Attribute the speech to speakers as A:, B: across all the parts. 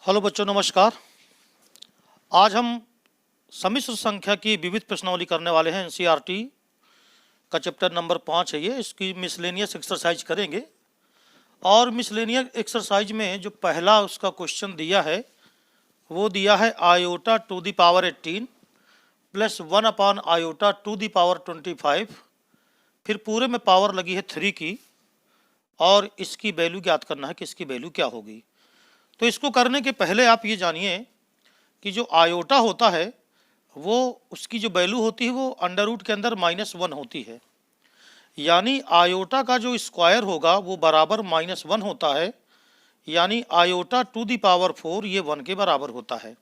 A: Hello बच्चों, नमस्कार। आज हम सम्मिश्र संख्या की विविध प्रश्नावली करने वाले हैं। एनसीईआरटी का चैप्टर नंबर 5 है ये। इसकी मिसलेनियस एक्सरसाइज करेंगे और मिसलेनियस एक्सरसाइज में जो पहला उसका क्वेश्चन दिया है वो दिया है iota to the power 18 plus 1 upon iota to the power 25। फिर पूरे में पावर लगी है 3 की और इसकी वैल्यू ज्ञात करना है कि इसकी वैल्यू क्या होगी। तो इसको करने के पहले आप ये जानिए कि जो आयोटा होता है वो उसकी जो वैल्यू होती है वो अंडर रूट के अंदर -1 होती है। यानी आयोटा का जो स्क्वायर होगा वो बराबर -1 होता है। यानी आयोटा टू दी पावर 4 ये 1 के बराबर होता है।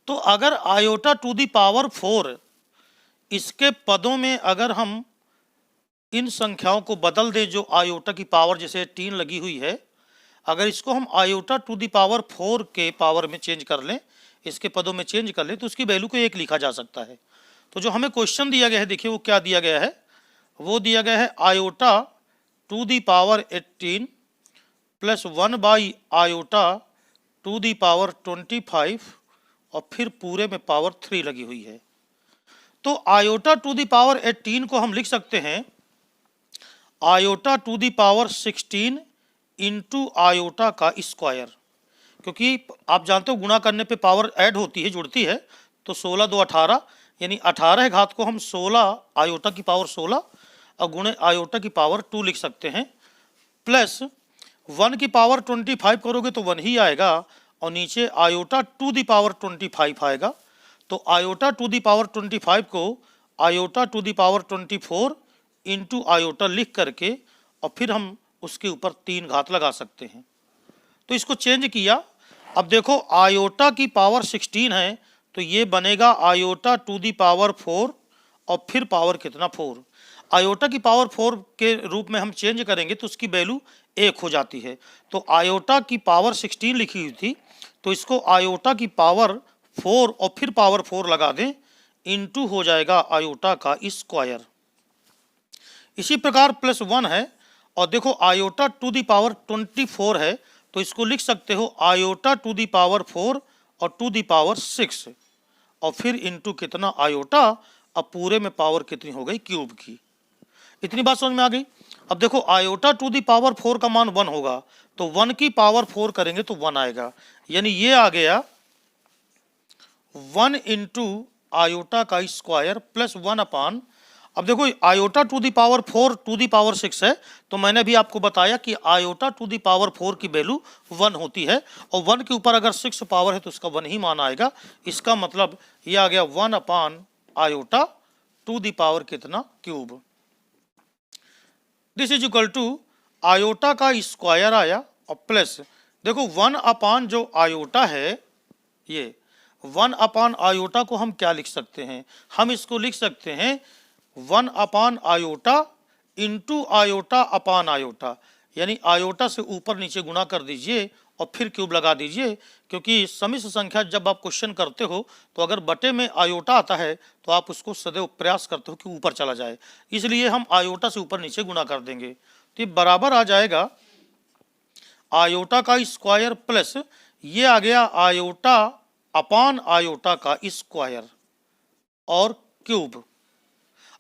A: तो अगर आयोटा टू दी पावर 4 इसके पदों में अगर हम इन संख्याओं को बदल दें, जो आयोटा की पावर जैसे 3 लगी हुई है, अगर इसको हम आयोटा टू दी पावर 4 के पावर में चेंज कर लें, इसके पदों में चेंज कर लें, तो उसकी वैल्यू को 1 लिखा जा सकता है। तो जो हमें क्वेश्चन दिया गया है, देखिए वो क्या दिया गया है। वो दिया गया है iota to the power 18 plus 1 by iota to the power 25 और फिर पूरे में पावर 3 लगी हुई है। तो आयोटा टू दी पावर 18 को हम लिख सकते हैं iota to the power 16 into iota का स्क्वायर, क्योंकि आप जानते हो गुणा करने पे पावर ऐड होती है, जुड़ती है। तो 16 2 18, यानी 18 घात को हम 16 आयोटा की पावर 16 और गुणे आयोटा की पावर 2 लिख सकते हैं। प्लस 1 की पावर 25 करोगे तो 1 ही आएगा और नीचे आयोटा टू दी पावर 25 आएगा। तो आयोटा टू दी पावर 25 को iota to the power 24 into iota लिख करके और फिर हम उसके ऊपर 3 घात लगा सकते हैं। तो इसको चेंज किया। अब देखो आयोटा की पावर 16 है तो ये बनेगा आयोटा टू दी पावर 4 और फिर पावर कितना 4। आयोटा की पावर 4 के रूप में हम चेंज करेंगे तो उसकी वैल्यू 1 हो जाती है। तो आयोटा की पावर 16 लिखी हुई थी, तो इसको आयोटा की पावर 4 और फिर पावर 4 लगा दें, इंटू हो जाएगा आयोटा का स्क्वायर। इसी प्रकार प्लस 1 है और देखो आयोटा टू दी पावर 24 है, तो इसको लिख सकते हो आयोटा टू दी पावर 4 और टू दी पावर 6 और फिर इंटू कितना आयोटा। अब पूरे में पावर कितनी हो गई, क्यूब की। इतनी बात समझ में आ गई। अब देखो आयोटा टू दी पावर 4 का मान 1 होगा, तो 1 की पावर 4 करेंगे तो 1 आएगा। यानी ये आ गया 1 इंटू आयोटा का स्क्वायर प्लस 1 अपान। अब देखो iota to the power 4 to the power 6 है, तो मैंने अभी आपको बताया कि आयोटा टू दी पावर 4 की वैल्यू 1 होती है और 1 के ऊपर अगर 6 पावर है तो उसका 1 ही मान आएगा। इसका मतलब ये आ गया 1 upon iota to the power कितना, cube. This is equal to iota का स्क्वायर आया और प्लस देखो 1 अपान जो आयोटा है, ये 1 अपान आयोटा को हम क्या लिख सकते हैं, हम इसको लिख सकते हैं 1 अपान आयोटा इंटू आयोटा अपान आयोटा। यानी आयोटा से ऊपर नीचे गुणा कर दीजिए और फिर क्यूब लगा दीजिए, क्योंकि सम्मिश्र संख्या जब आप क्वेश्चन करते हो तो अगर बटे में आयोटा आता है तो आप उसको सदैव प्रयास करते हो कि ऊपर चला जाए, इसलिए हम आयोटा से ऊपर नीचे गुणा कर देंगे। तो ये बराबर आ जाएगा आयोटा का स्क्वायर प्लस ये आ गया आयोटा अपान आयोटा का स्क्वायर और क्यूब।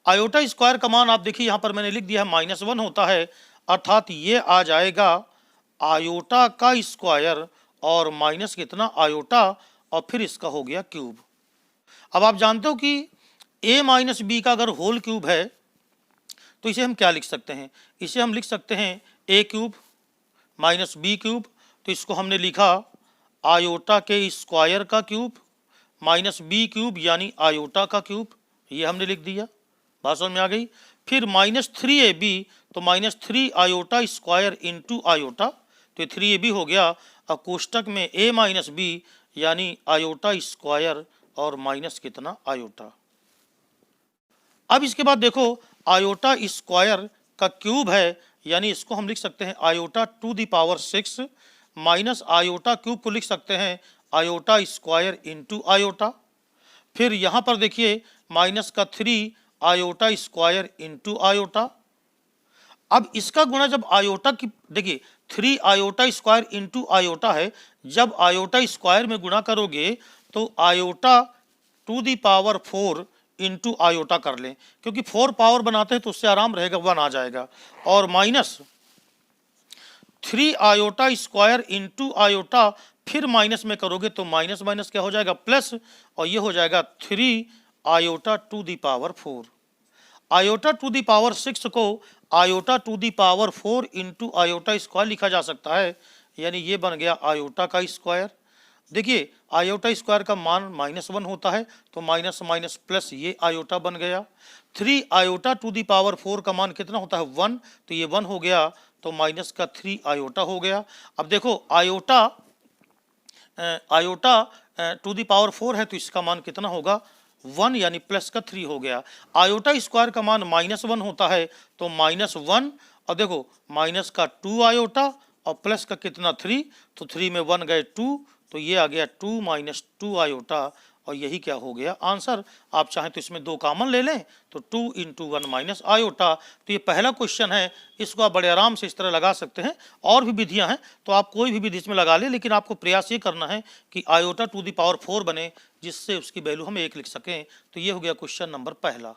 A: आयोटा स्क्वायर का मान आप देखिए यहाँ पर मैंने लिख दिया है -1 होता है, अर्थात ये आ जाएगा आयोटा का स्क्वायर और माइनस कितना आयोटा और फिर इसका हो गया क्यूब। अब आप जानते हो कि a माइनस बी का अगर होल क्यूब है तो इसे हम क्या लिख सकते हैं, इसे हम लिख सकते हैं a cube minus b cube. तो इसको हमने लिखा आयोटा के स्क्वायर का क्यूब माइनस बी क्यूब यानी आयोटा का क्यूब, ये हमने लिख दिया। बात समझ में आ गई। फिर -3ab, तो -3 आयोटा स्क्वायर इंटू आयोटा, तो 3ab हो गया। अब कोष्टक में a माइनस बी यानी आयोटा स्क्वायर और माइनस कितना आयोटा। अब इसके बाद देखो आयोटा स्क्वायर का क्यूब है, यानी इसको हम लिख सकते हैं iota to the power 6 minus iota cube को लिख सकते हैं आयोटा स्क्वायर इंटू आयोटा। फिर यहाँ पर देखिए माइनस का 3 आयोटा स्क्वायर इंटू आयोटा। अब इसका गुणा जब आयोटा की, देखिए 3 आयोटा स्क्वायर इंटू आयोटा है, जब आयोटा स्क्वायर में गुणा करोगे तो iota to the power 4 into iota कर लें, क्योंकि 4 पावर बनाते हैं तो उससे आराम रहेगा, 1 आ जाएगा, और minus 3 iota square into iota, फिर माइनस में करोगे तो माइनस माइनस क्या हो जाएगा प्लस, और ये हो जाएगा 3 iota to the power 4। Iota to the power 6 को iota to the power 4 into iota square लिखा जा सकता है, यानी ये बन गया आयोटा का स्क्वायर। देखिए आयोटा स्क्वायर का मान -1 होता है, तो माइनस माइनस प्लस ये आयोटा बन गया। 3 आयोटा टू दी पावर 4 का मान कितना होता है 1, तो ये 1 हो गया, तो माइनस का 3 आयोटा हो गया। अब देखो आयोटा टू दी पावर 4 है, तो इसका मान कितना होगा 1, यानी प्लस का 3 हो गया। आयोटा स्क्वायर का मान -1 होता है, तो -1, और देखो माइनस का 2 आयोटा और प्लस का कितना 3, तो 3 में 1 गए 2, तो ये आ गया 2 माइनस 2 आयोटा, और यही क्या हो गया आंसर। आप चाहें तो इसमें 2 कॉमन ले लें, तो 2 इंटू 1 माइनस आयोटा। तो ये पहला क्वेश्चन है, इसको आप बड़े आराम से इस तरह लगा सकते हैं। और भी विधियां हैं, तो आप कोई भी विधि इसमें लगा लें, लेकिन आपको प्रयास ये करना है कि आयोटा टू दी पावर 4 बने, जिससे उसकी वैल्यू हम 1 लिख सकें। तो ये हो गया क्वेश्चन नंबर पहला।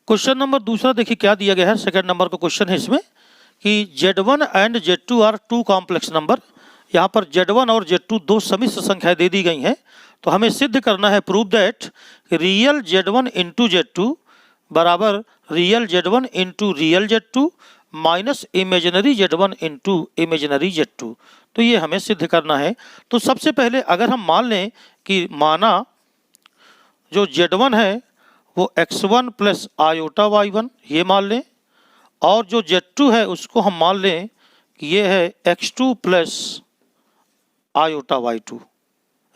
A: क्वेश्चन नंबर दूसरा देखिए क्या दिया गया है। सेकेंड नंबर का क्वेश्चन है इसमें कि Z1 and Z2 are 2 complex number. यहाँ पर Z1 और Z2 दो समिश्र संख्याएं दे दी गई हैं, तो हमें सिद्ध करना है, prove that real Z1 into Z2 बराबर real Z1 into real Z2 minus imaginary Z1 into imaginary Z2। तो ये हमें सिद्ध करना है। तो सबसे पहले अगर हम मान लें कि माना जो Z1 है वो x1 प्लस आयोटा y1, ये मान लें, और जो Z2 है उसको हम मान लें कि ये है x2 plus iota y2,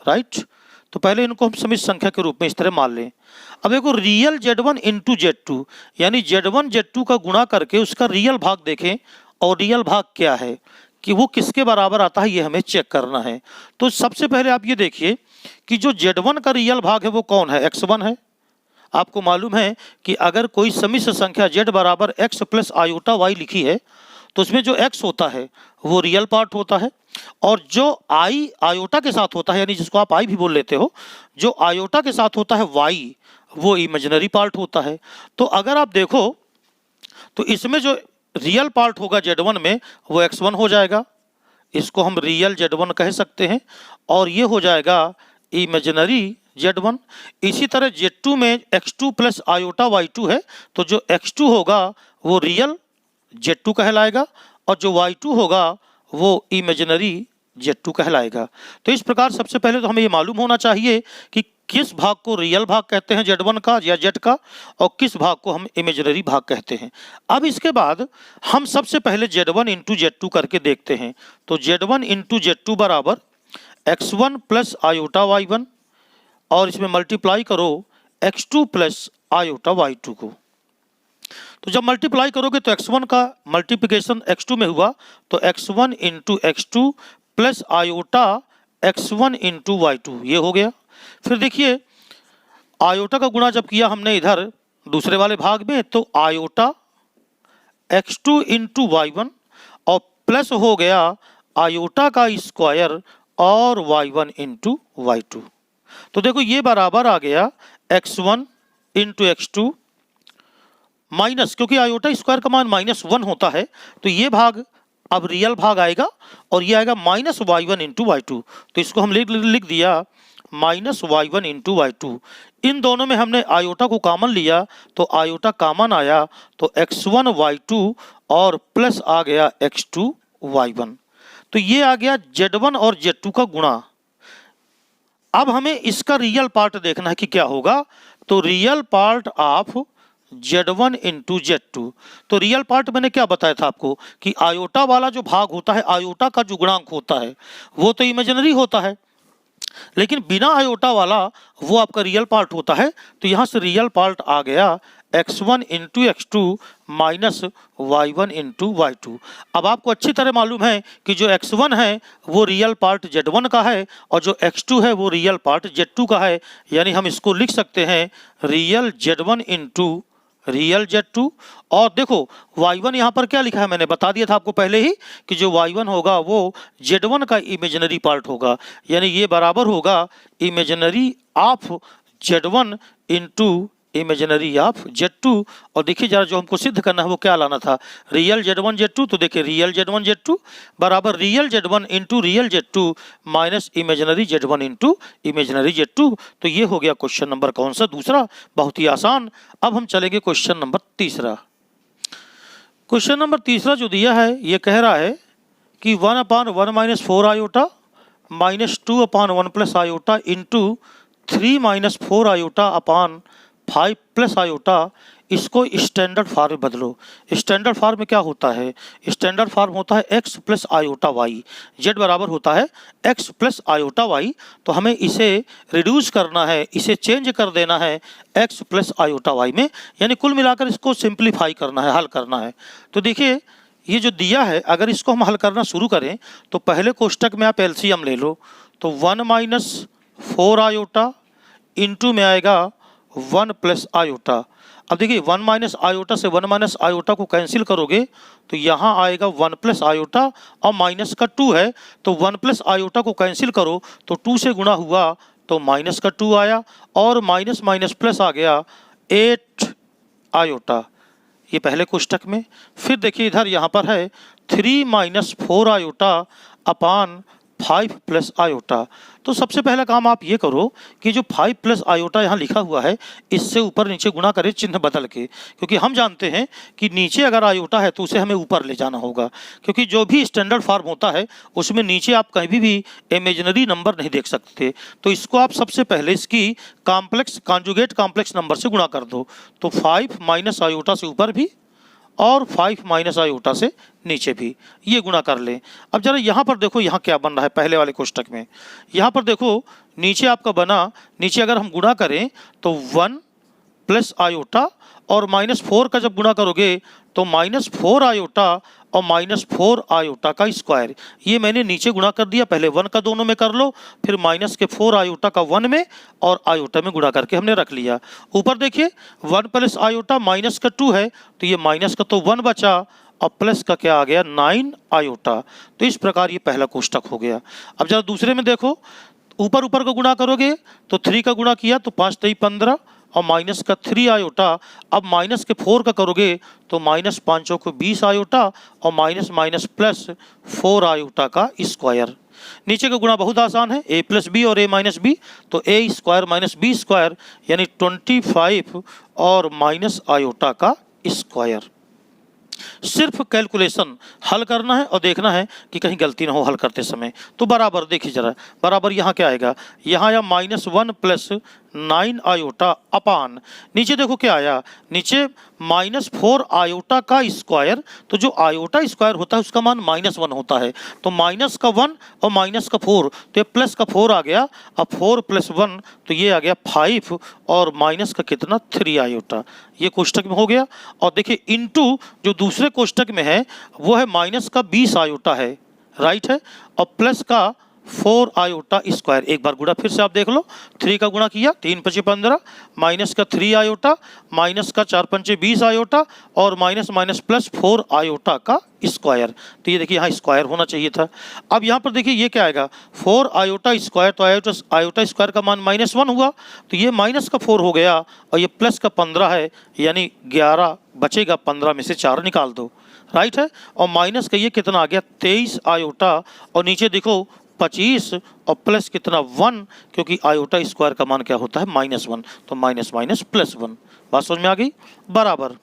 A: right. तो पहले इनको हम समिश्र संख्या के रूप में इस तरह मान लें। अब देखो रियल Z1 इंटू Z2, यानी Z1 Z2 का गुणा करके उसका रियल भाग देखें, और रियल भाग क्या है कि वो किसके बराबर आता है, ये हमें चेक करना है। तो सबसे पहले आप ये देखिए कि जो Z1 का रियल भाग है वो कौन है, x1 है। आपको मालूम है कि अगर कोई समिश्र संख्या z बराबर x प्लस आयोटा y लिखी है, तो उसमें जो x होता है वो रियल पार्ट होता है, और जो i आयोटा के साथ होता है, यानी जिसको आप i भी बोल लेते हो, जो आयोटा के साथ होता है y, वो इमेजिनरी पार्ट होता है। तो अगर आप देखो तो इसमें जो रियल पार्ट होगा Z1 में वो x1 हो जाएगा, इसको हम रियल Z1 कह सकते हैं, और ये हो जाएगा इमेजिनरी Z1। इसी तरह Z2 में x2 प्लस आयोटा y2 है, तो जो x2 होगा वो रियल Z2 कहलाएगा, और जो y2 होगा वो इमेजिनरी Z2 कहलाएगा। तो इस प्रकार सबसे पहले तो हमें ये मालूम होना चाहिए कि किस भाग को रियल भाग कहते हैं Z1 का या Z का, और किस भाग को हम इमेजिनरी भाग कहते हैं। अब इसके बाद हम सबसे पहले Z1 इंटू Z2 करके देखते हैं। तो Z1 इंटू Z2 बराबर x1 प्लस आयोटा y1, और इसमें मल्टीप्लाई करो x2 प्लस आयोटा y2 को। तो जब मल्टीप्लाई करोगे तो x1 का मल्टीप्लिकेशन x2 में हुआ, तो x1 into x2 plus iota x1 into y2, ये हो गया। फिर देखिए आयोटा का गुणा जब किया हमने इधर दूसरे वाले भाग में, तो आयोटा x2 इंटू y1 और प्लस हो गया आयोटा का स्क्वायर और y1 इंटू y2। तो देखो ये बराबर आ गया x1 इंटू x2 माइनस, क्योंकि आयोटा स्क्वायर का मान -1 होता है, तो ये भाग अब रियल भाग आएगा, और ये आएगा माइनस y1 इंटू y2। तो इसको हम लिख दिया माइनस y1 इंटू y2। इन दोनों में हमने आयोटा को कॉमन लिया, तो आयोटा कॉमन आया, तो x1 y2 और प्लस आ गया x2 y1। तो ये आ गया Z1 और Z2 का गुणा। अब हमें इसका रियल पार्ट देखना है कि क्या होगा। तो real part of Z1 into Z2, तो रियल पार्ट मैंने क्या बताया था आपको कि आयोटा वाला जो भाग होता है, आयोटा का जो गुणांक होता है वो तो इमेजिनरी होता है, लेकिन बिना आयोटा वाला वो आपका रियल पार्ट होता है। तो यहाँ से रियल पार्ट आ गया x1 into x2 minus y1 into y2। अब आपको अच्छी तरह मालूम है कि जो x1 है वो रियल पार्ट Z1 का है, और जो x2 है वो रियल पार्ट Z2 का है, यानी हम इसको लिख सकते हैं real Z1 into real Z2। और देखो y1 यहाँ पर क्या लिखा है, मैंने बता दिया था आपको पहले ही कि जो y1 होगा वो Z1 का इमेजिनरी पार्ट होगा, यानी ये बराबर होगा imaginary of Z1 into imaginary of Z2। और देखिए जरा जो हमको सिद्ध करना है वो क्या लाना था, रियल Z1 Z2। तो देखिए रियल Z1 Z2 बराबर real Z1 into real Z2 minus imaginary Z1 into imaginary Z2। तो ये हो गया क्वेश्चन नंबर कौन सा, दूसरा, बहुत ही आसान। अब हम चलेंगे क्वेश्चन नंबर तीसरा। क्वेश्चन नंबर तीसरा जो दिया है ये कह रहा है कि 1/1 minus 4 iota minus 2/1 plus iota into 3 minus 4 iota upon 5 plus iota, इसको स्टैंडर्ड फॉर्म में बदलो। स्टैंडर्ड फॉर्म में क्या होता है, स्टैंडर्ड फॉर्म होता है x plus iota y, z बराबर होता है x प्लस आयोटा वाई। तो हमें इसे रिड्यूस करना है, इसे चेंज कर देना है x प्लस आयोटा वाई में, यानी कुल मिलाकर इसको सिंप्लीफाई करना है, हल करना है। तो देखिए ये जो दिया है अगर इसको हम हल करना शुरू करें तो पहले कोष्टक में आप एलसीएम ले लो, तो 1 माइनस 4 आयोटा इंटू में आएगा 1 प्लस आयोटा। अब देखिए 1 माइनस आयोटा से 1 माइनस आयोटा को कैंसिल करोगे तो यहाँ आएगा 1 प्लस आयोटा और माइनस का 2 है, तो 1 प्लस आयोटा को कैंसिल करो तो 2 से गुणा हुआ तो माइनस का 2 आया और माइनस माइनस प्लस आ गया 8 आयोटा, ये पहले कोष्टक में। फिर देखिए इधर यहाँ पर है 3 minus 4 iota upon 5 plus iota. तो सबसे पहला काम आप ये करो कि जो 5 प्लस आयोटा यहाँ लिखा हुआ है इससे ऊपर नीचे गुणा करें चिन्ह बदल के, क्योंकि हम जानते हैं कि नीचे अगर आयोटा है तो उसे हमें ऊपर ले जाना होगा, क्योंकि जो भी स्टैंडर्ड फॉर्म होता है उसमें नीचे आप कहीं भी इमेजिनरी नंबर नहीं देख सकते। तो इसको आप सबसे पहले इसकी कॉम्प्लेक्स कॉन्जुगेट कॉम्प्लेक्स नंबर से गुणा कर दो, तो 5 माइनस आयोटा से ऊपर भी और 5 माइनस आयोटा से नीचे भी, ये गुणा कर लें। अब जरा यहाँ पर देखो यहाँ क्या बन रहा है पहले वाले कोष्टक में, यहाँ पर देखो नीचे आपका बना, नीचे अगर हम गुणा करें तो 1 प्लस आयोटा और माइनस 4 का जब गुणा करोगे तो माइनस 4 आयोटा और माइनस 4 आयोटा का स्क्वायर, ये मैंने नीचे गुणा कर दिया, पहले 1 का दोनों में कर लो, फिर माइनस के 4 आयोटा का 1 में और आयोटा में गुणा करके हमने रख लिया। ऊपर देखिए 1 प्लस आयोटा माइनस का 2 है, तो ये माइनस का तो 1 बचा और प्लस का क्या आ गया 9 आयोटा। तो इस प्रकार ये पहला कोष्टक हो गया। अब जरा दूसरे में देखो, ऊपर ऊपर का गुणा करोगे तो 3 का गुणा किया तो 5 3 15 और माइनस का 3 आयोटा। अब माइनस के 4 का करोगे तो माइनस 5 को 20 आयोटा और माइनस माइनस प्लस 4 आयोटा का स्क्वायर। नीचे का गुणा बहुत आसान है, a प्लस बी और a माइनस बी, तो a square minus b square यानी 25 और माइनस आयोटा का स्क्वायर। सिर्फ कैलकुलेशन हल करना है और देखना है कि कहीं गलती ना हो हल करते समय। तो बराबर देखिए जरा, बराबर यहाँ क्या आएगा, यहाँ आया -1 प्लस 9 आयोटा अपान, नीचे देखो क्या आया, नीचे -4 आयोटा का स्क्वायर, तो जो आयोटा स्क्वायर होता है उसका मान -1 होता है, तो माइनस का 1 और माइनस का 4, तो ये प्लस का 4 आ गया, अब 4 + 1 तो ये आ गया 5 और माइनस का कितना 3 आयोटा, ये कोष्टक में हो गया। और देखिए इनटू जो दूसरे कोष्टक में है वो है माइनस का 20 आयोटा है, राइट है, और प्लस का 4 आयोटा स्क्वायर। एक बार गुणा फिर से आप देख लो, 3 का गुणा किया 3 × 5 = 15, माइनस का 3 आयोटा, माइनस का 4 × 5 = 20 आयोटा और माइनस माइनस प्लस 4 आयोटा का स्क्वायर। तो ये देखिए यहाँ स्क्वायर होना चाहिए था। अब यहाँ पर देखिए ये क्या आएगा 4 आयोटा स्क्वायर, तो आयोटा स्क्वायर का मान -1 हुआ, तो ये माइनस का 4 हो गया और ये प्लस का 15 है, यानी 11 बचेगा, 15 में से 4 निकाल दो, राइट है। और माइनस का ये कितना आ गया 23 आयोटा और नीचे देखो 25 और प्लस कितना 1, क्योंकि आयोटा स्क्वायर का मान क्या होता है -1, तो माइनस माइनस प्लस 1। बात समझ में आ गई, बराबर।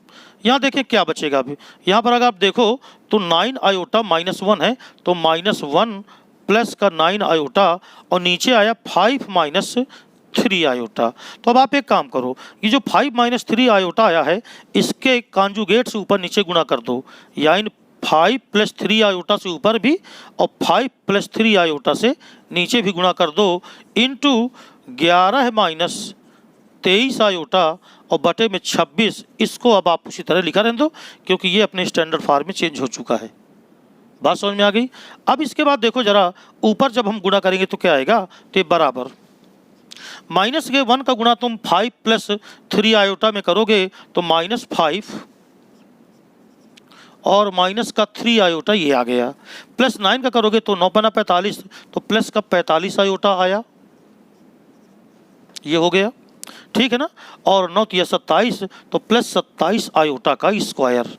A: यहाँ देखें क्या बचेगा, अभी यहाँ पर अगर आप देखो तो 9 आयोटा -1 है, तो -1 प्लस का 9 आयोटा और नीचे आया 5 - 3 आयोटा। तो अब आप एक काम करो, ये जो 5 - 3 आयोटा आया है इसके कॉन्जुगेट से ऊपर नीचे गुणा कर दो, यानी 5 + 3 आयोटा से ऊपर भी और 5 + 3 आयोटा से नीचे भी गुणा कर दो, इनटू 11 - 23 आयोटा और बटे में 26। इसको अब आप उसी तरह लिखा रहने दो क्योंकि ये अपने स्टैंडर्ड फॉर्म में चेंज हो चुका है। बात समझ में आ गई। अब इसके बाद देखो जरा ऊपर जब हम गुणा करेंगे तो क्या आएगा, तो ये बराबर माइनस के 1 का गुणा तुम 5 प्लस 3 आयोटा में करोगे तो -5 और माइनस का 3 आयोटा ये आ गया। प्लस 9 का करोगे तो 9 पना 45 तो प्लस का 45 आयोटा आया, ये हो गया, ठीक है ना। और 9 तिया 27 तो प्लस 27 आयोटा का स्क्वायर,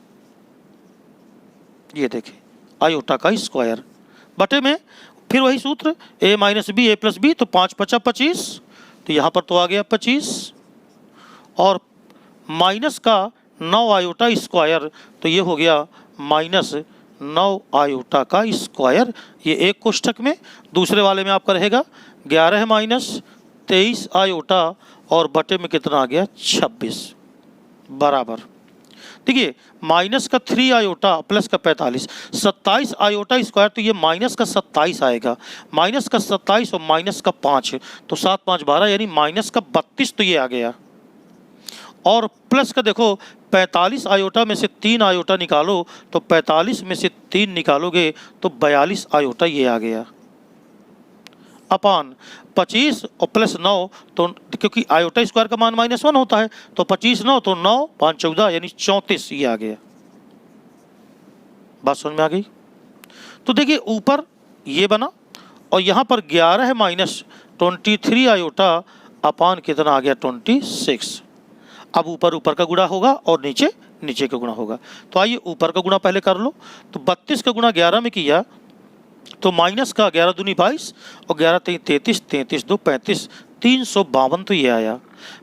A: ये देखें आयोटा का स्क्वायर बटे में फिर वही सूत्र a minus b a plus b तो 5 पचा 25 तो यहाँ पर तो आ गया 25 और माइनस का 9 आयोटा स्क्वायर तो ये हो गया -9 आयोटा का स्क्वायर, ये एक कोष्ठक में। दूसरे वाले में आपका रहेगा 11 माइनस 23 आयोटा और बटे में कितना आ गया 26 बराबर, देखिए माइनस का 3 आयोटा प्लस का 45 27 आयोटा स्क्वायर तो ये माइनस का 27 आएगा, माइनस का 27 और माइनस का 5 तो 7 5 12 यानी माइनस का 32 तो ये आ गया। और प्लस का देखो 45 आयोटा में से 3 आयोटा निकालो तो 45 में से 3 निकालोगे तो 42 आयोटा ये आ गया अपान 25 और प्लस 9 तो क्योंकि आयोटा स्क्वायर का मान -1 होता है तो 25 9 तो 9 5 14 यानी 34 ये आ गया। बात समझ में आ गई? तो देखिए ऊपर ये बना और यहाँ पर 11 माइनस 23 आयोटा अपान कितना आ गया 26। अब ऊपर ऊपर का गुणा होगा और नीचे नीचे का गुणा होगा। तो आइए ऊपर का गुणा पहले कर लो। तो 32 का गुणा 11 में किया तो माइनस का 11 दूनी 22 और 11 3 33 33 2 35 352 तो ये आया।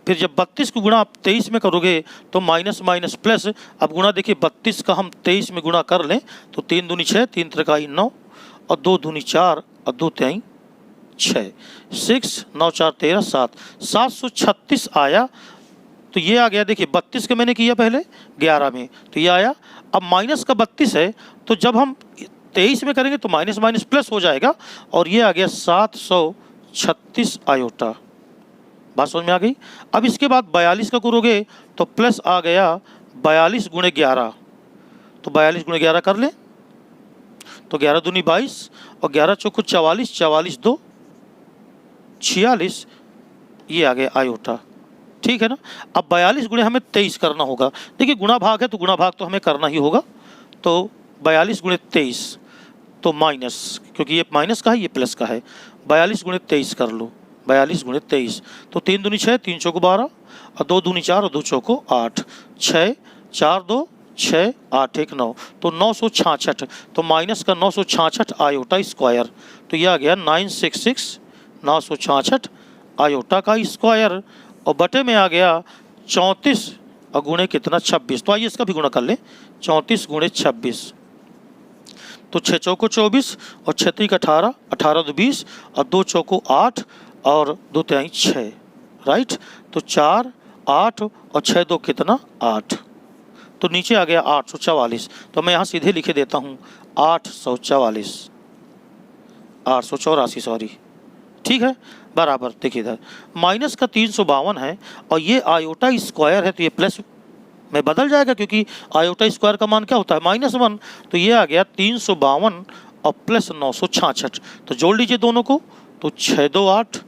A: फिर जब 32 को गुणा आप 23 में करोगे तो माइनस माइनस प्लस, अब गुणा देखिए 32 का हम 23 में गुणा कर लें तो 3 दूनी 6 3 त्रिकाई 9 और 2 दूनी 4 और 2 तिहाई 6 6 9 4 13 7 736 आया। तो ये आ गया, देखिए 32 का मैंने किया पहले 11 में तो ये आया। अब माइनस का 32 है तो जब हम 23 में करेंगे तो माइनस माइनस प्लस हो जाएगा और ये आ गया 736 आयोटा। बात समझ में आ गई? अब इसके बाद 42 का करोगे तो प्लस आ गया 42 गुणे 11 तो 42 गुणे 11 कर लें तो 11 दूनी 22 और 11 चौको 44 44 2 46 ये आ गया आयोटा, ठीक है ना। अब 42 गुणे हमें 23 करना होगा। देखिए गुणा भाग है तो गुणा भाग तो हमें करना ही होगा। तो 42 गुणे 23 तो माइनस, क्योंकि ये माइनस का है ये प्लस का है, 42 गुणे 23 कर लो 42 गुणे 23 तो 3 दूनी 6 3 चौको 12 और 2 दूनी 4 और 2 चौको 8 6 4 2 6 8 1 9 तो 966 तो माइनस का 966 आयोटा स्क्वायर तो यह आ गया 966 966 आयोटा का स्क्वायर और बटे में आ गया 34 और गुणे कितना 26। तो आइए इसका भी गुणा कर लें 34 गुणे 26 तो 6 चौको 24 और 6 3 18 18 2 20 और 2 चौको 8 और 2 तिहाई 6 राइट। तो 4 8 और 6 2 कितना 8 तो नीचे आ गया 844। तो मैं यहाँ सीधे लिखे देता हूँ 844 884 सॉरी, ठीक है बराबर। देखिए इधर माइनस का 352 है और ये आयोटा स्क्वायर है तो ये प्लस में बदल जाएगा क्योंकि आयोटा स्क्वायर का मान क्या होता है -1 तो ये आ गया 352 और प्लस 966 तो जोड़ लीजिए दोनों को तो 6 2 8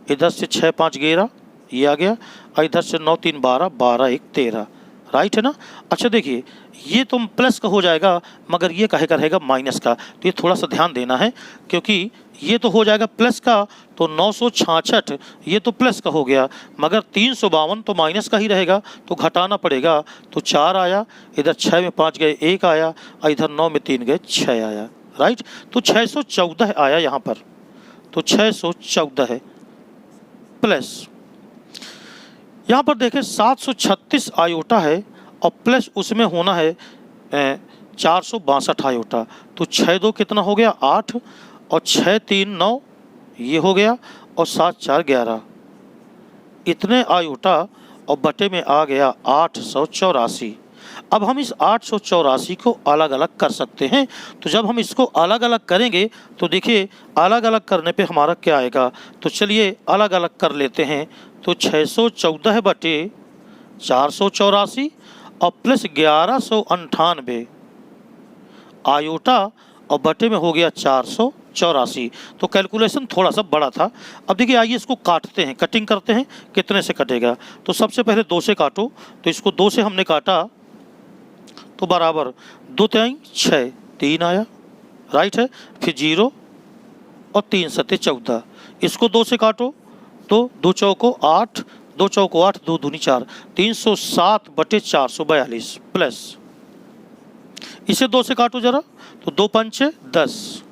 A: इधर से 6 5 11 ये आ गया और इधर से 9 3 12 12 1 13 राइट है ना। अच्छा देखिए ये तो प्लस का हो जाएगा मगर ये काहे का रहेगा माइनस का, तो ये थोड़ा सा ध्यान देना है क्योंकि ये तो हो जाएगा प्लस का तो 966 ये तो प्लस का हो गया मगर 352 तो माइनस का ही रहेगा तो घटाना पड़ेगा। तो 4 आया, इधर 6 में 5 गए 1 आया और इधर 9 में 3 गए 6 आया राइट। तो 614 आया यहाँ पर, तो 614 है प्लस यहाँ पर देखें 736 आयोटा है और प्लस उसमें होना है 462 आयोटा। तो 6 2 कितना हो गया 8 और 6 3 9 ये हो गया और 7 4 11 इतने आयोटा और बटे में आ गया 884। अब हम इस 884 को अलग अलग कर सकते हैं। तो जब हम इसको अलग अलग करेंगे तो देखिए अलग अलग करने पे हमारा क्या आएगा, तो चलिए अलग अलग कर लेते हैं। तो 614 बटे 484 और प्लस 1198 आयोटा और बटे में हो गया 84। तो कैलकुलेशन थोड़ा सा बड़ा था। अब देखिए आइए इसको काटते हैं, कटिंग करते हैं, कितने से कटेगा। तो सबसे पहले 2 से काटो, तो इसको 2 से हमने काटा तो बराबर 2 3 6 3 आया, राइट है। फिर 0 और 3 7 14, इसको 2 से काटो तो 2 चौको 8, 2 चौको 8, 2 दूनी 4, 307/442 प्लस इसे 2 से काटो जरा तो 2 पंचे 10,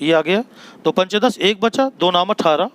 A: ये आ गया 2 पंचे 10, 1 बचा, 2 नाम 18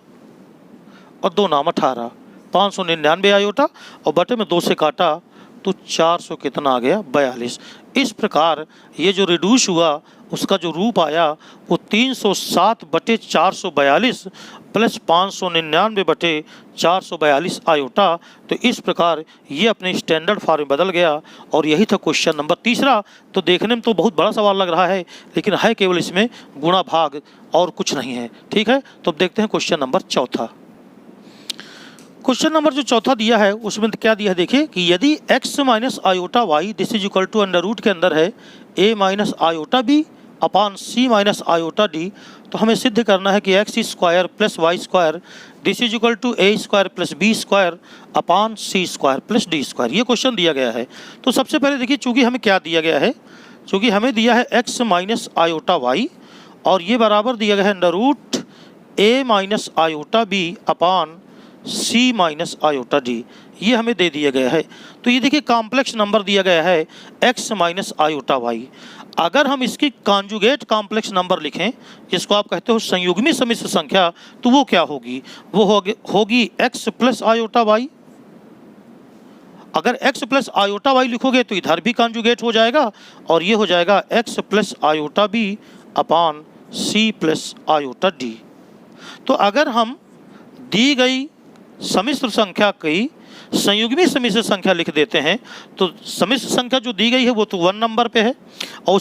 A: और 2 नाम 18, 599 आयोटा और बटे में 2 से काटा तो 400 कितना आ गया 42। इस प्रकार ये जो रिड्यूस हुआ उसका जो रूप आया वो 307/442 प्लस 599/442 आयोटा। तो इस प्रकार ये अपने स्टैंडर्ड फॉर्म में बदल गया और यही था क्वेश्चन नंबर तीसरा। तो देखने में तो बहुत बड़ा सवाल लग रहा है लेकिन है केवल इसमें गुणा भाग और कुछ नहीं है, ठीक है। तो अब देखते हैं क्वेश्चन नंबर चौथा। क्वेश्चन नंबर जो चौथा दिया है उसमें क्या दिया है देखिए कि यदि x minus iota y this is equal to under root के अंदर है a minus iota b upon c minus iota d, तो हमें सिद्ध करना है कि x square plus y square this is equal to a square plus b square upon c square plus d square. ये क्वेश्चन दिया गया है। तो सबसे पहले देखिए चूँकि हमें क्या दिया गया है, चूँकि हमें दिया है x माइनस आयोटा वाई और ये बराबर दिया गया है under root a minus iota b upon c minus iota d, ये हमें दे दिया गया है। तो ये देखिए कॉम्प्लेक्स नंबर दिया गया है x माइनस आयोटा वाई। अगर हम इसकी कॉन्जुगेट कॉम्प्लेक्स नंबर लिखें जिसको आप कहते हो संयुग्मी सम्मिश्र संख्या, तो वो क्या होगी, वो होगी x प्लस आयोटा वाई। अगर x प्लस आयोटा वाई लिखोगे तो इधर भी कॉन्जुगेट हो जाएगा और ये हो जाएगा x plus iota b upon c plus iota d. तो अगर हम दी गई सम्मिश्र संख्या की संयुग्मी सम्मिश्र संख्या लिख देते हैं तो सम्मिश्र संख्या जो दी गई है वो तो 1 नंबर पे है और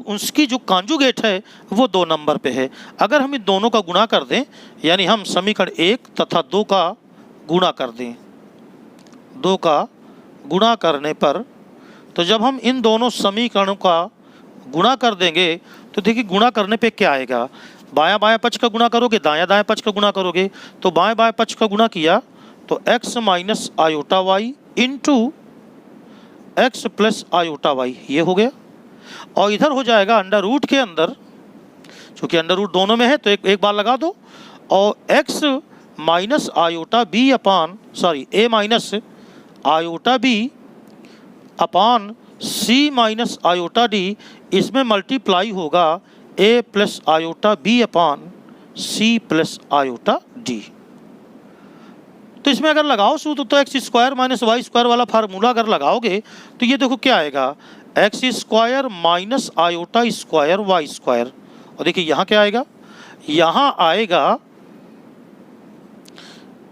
A: उसकी जो कॉन्जुगेट है वो 2 नंबर पे है। अगर हम इन दोनों का गुणा कर दें, यानी हम समीकरण 1 तथा 2 का गुणा कर दें, 2 का गुणा करने पर, तो जब हम इन दोनों समीकरणों का गुणा कर देंगे तो देखिए गुणा करने पे क्या आएगा, बायां बायां पक्ष का गुणा करोगे, दायां दायां पक्ष का गुणा करोगे, तो बाएं बाएं पक्ष का गुणा किया तो x minus iota y into x plus iota y, ये हो गया। और इधर हो जाएगा अंडर रूट के अंदर, चूँकि अंडर रूट दोनों में है तो एक बार लगा दो, और x minus iota b upon a minus iota b upon c minus iota d, इसमें मल्टीप्लाई होगा a plus iota b upon c plus iota d. तो इसमें अगर लगाओ सूत्र तो x square minus y square वाला फार्मूला अगर लगाओगे तो ये देखो क्या आएगा, x square minus iota square y square. और देखिए यहाँ क्या आएगा, यहाँ आएगा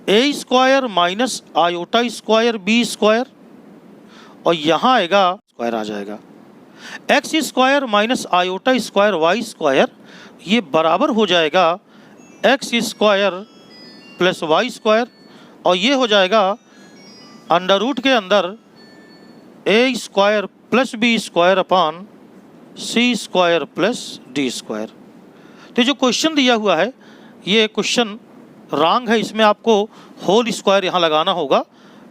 A: a square minus iota square b square और यहाँ आएगा स्क्वायर आ जाएगा x square minus iota square y square, ये बराबर हो जाएगा x square plus y square और ये हो जाएगा अंडर रूट के अंदर a square plus b square upon c square plus d square. तो जो क्वेश्चन दिया हुआ है ये क्वेश्चन रॉन्ग है, इसमें आपको होल स्क्वायर यहाँ लगाना होगा,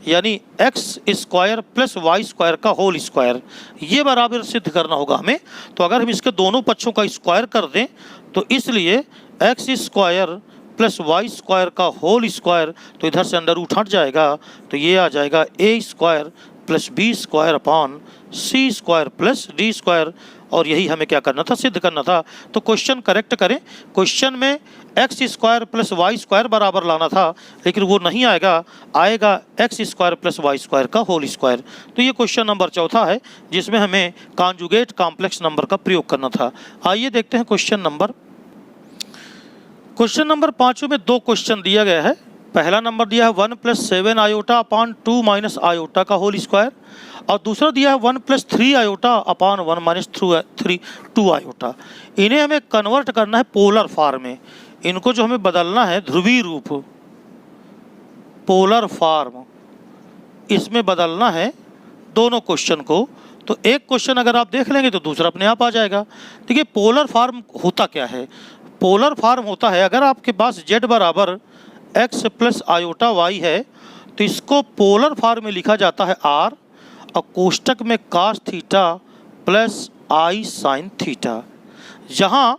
A: यानी x square plus y square का होल स्क्वायर, ये बराबर सिद्ध करना होगा हमें। तो अगर हम इसके दोनों पक्षों का स्क्वायर कर दें तो इसलिए x square plus y square का होल स्क्वायर, तो इधर से अंडर रूट हट जाएगा तो ये आ जाएगा a square plus b square upon c square plus d square. और यही हमें क्या करना था, सिद्ध करना था। तो क्वेश्चन करेक्ट करें, क्वेश्चन में x square plus y square बराबर लाना था लेकिन वो नहीं आएगा, आएगा x square plus y square का होल स्क्वायर। तो ये क्वेश्चन नंबर चौथा है जिसमें हमें कॉन्जुगेट कॉम्प्लेक्स नंबर का प्रयोग करना था। आइए देखते हैं क्वेश्चन नंबर 5 में 2 क्वेश्चन दिया गया है। पहला नंबर दिया है 1 + 7 आयोटा अपान 2 - आयोटा का होल स्क्वायर और दूसरा दिया है 1 + 3 आयोटा अपान 1 - 2 आयोटा। इन्हें हमें कन्वर्ट करना है पोलर फॉर्म में, इनको जो हमें बदलना है ध्रुवीय रूप पोलर फॉर्म, इसमें बदलना है दोनों क्वेश्चन को। तो एक क्वेश्चन अगर आप देख लेंगे तो दूसरा अपने आप आ जाएगा। देखिए पोलर फॉर्म होता क्या है, पोलर फॉर्म होता है, अगर आपके पास z बराबर x प्लस आयोटा y है तो इसको पोलर फॉर्म में लिखा जाता है r, और कोष्टक में cos theta plus i sine theta, जहाँ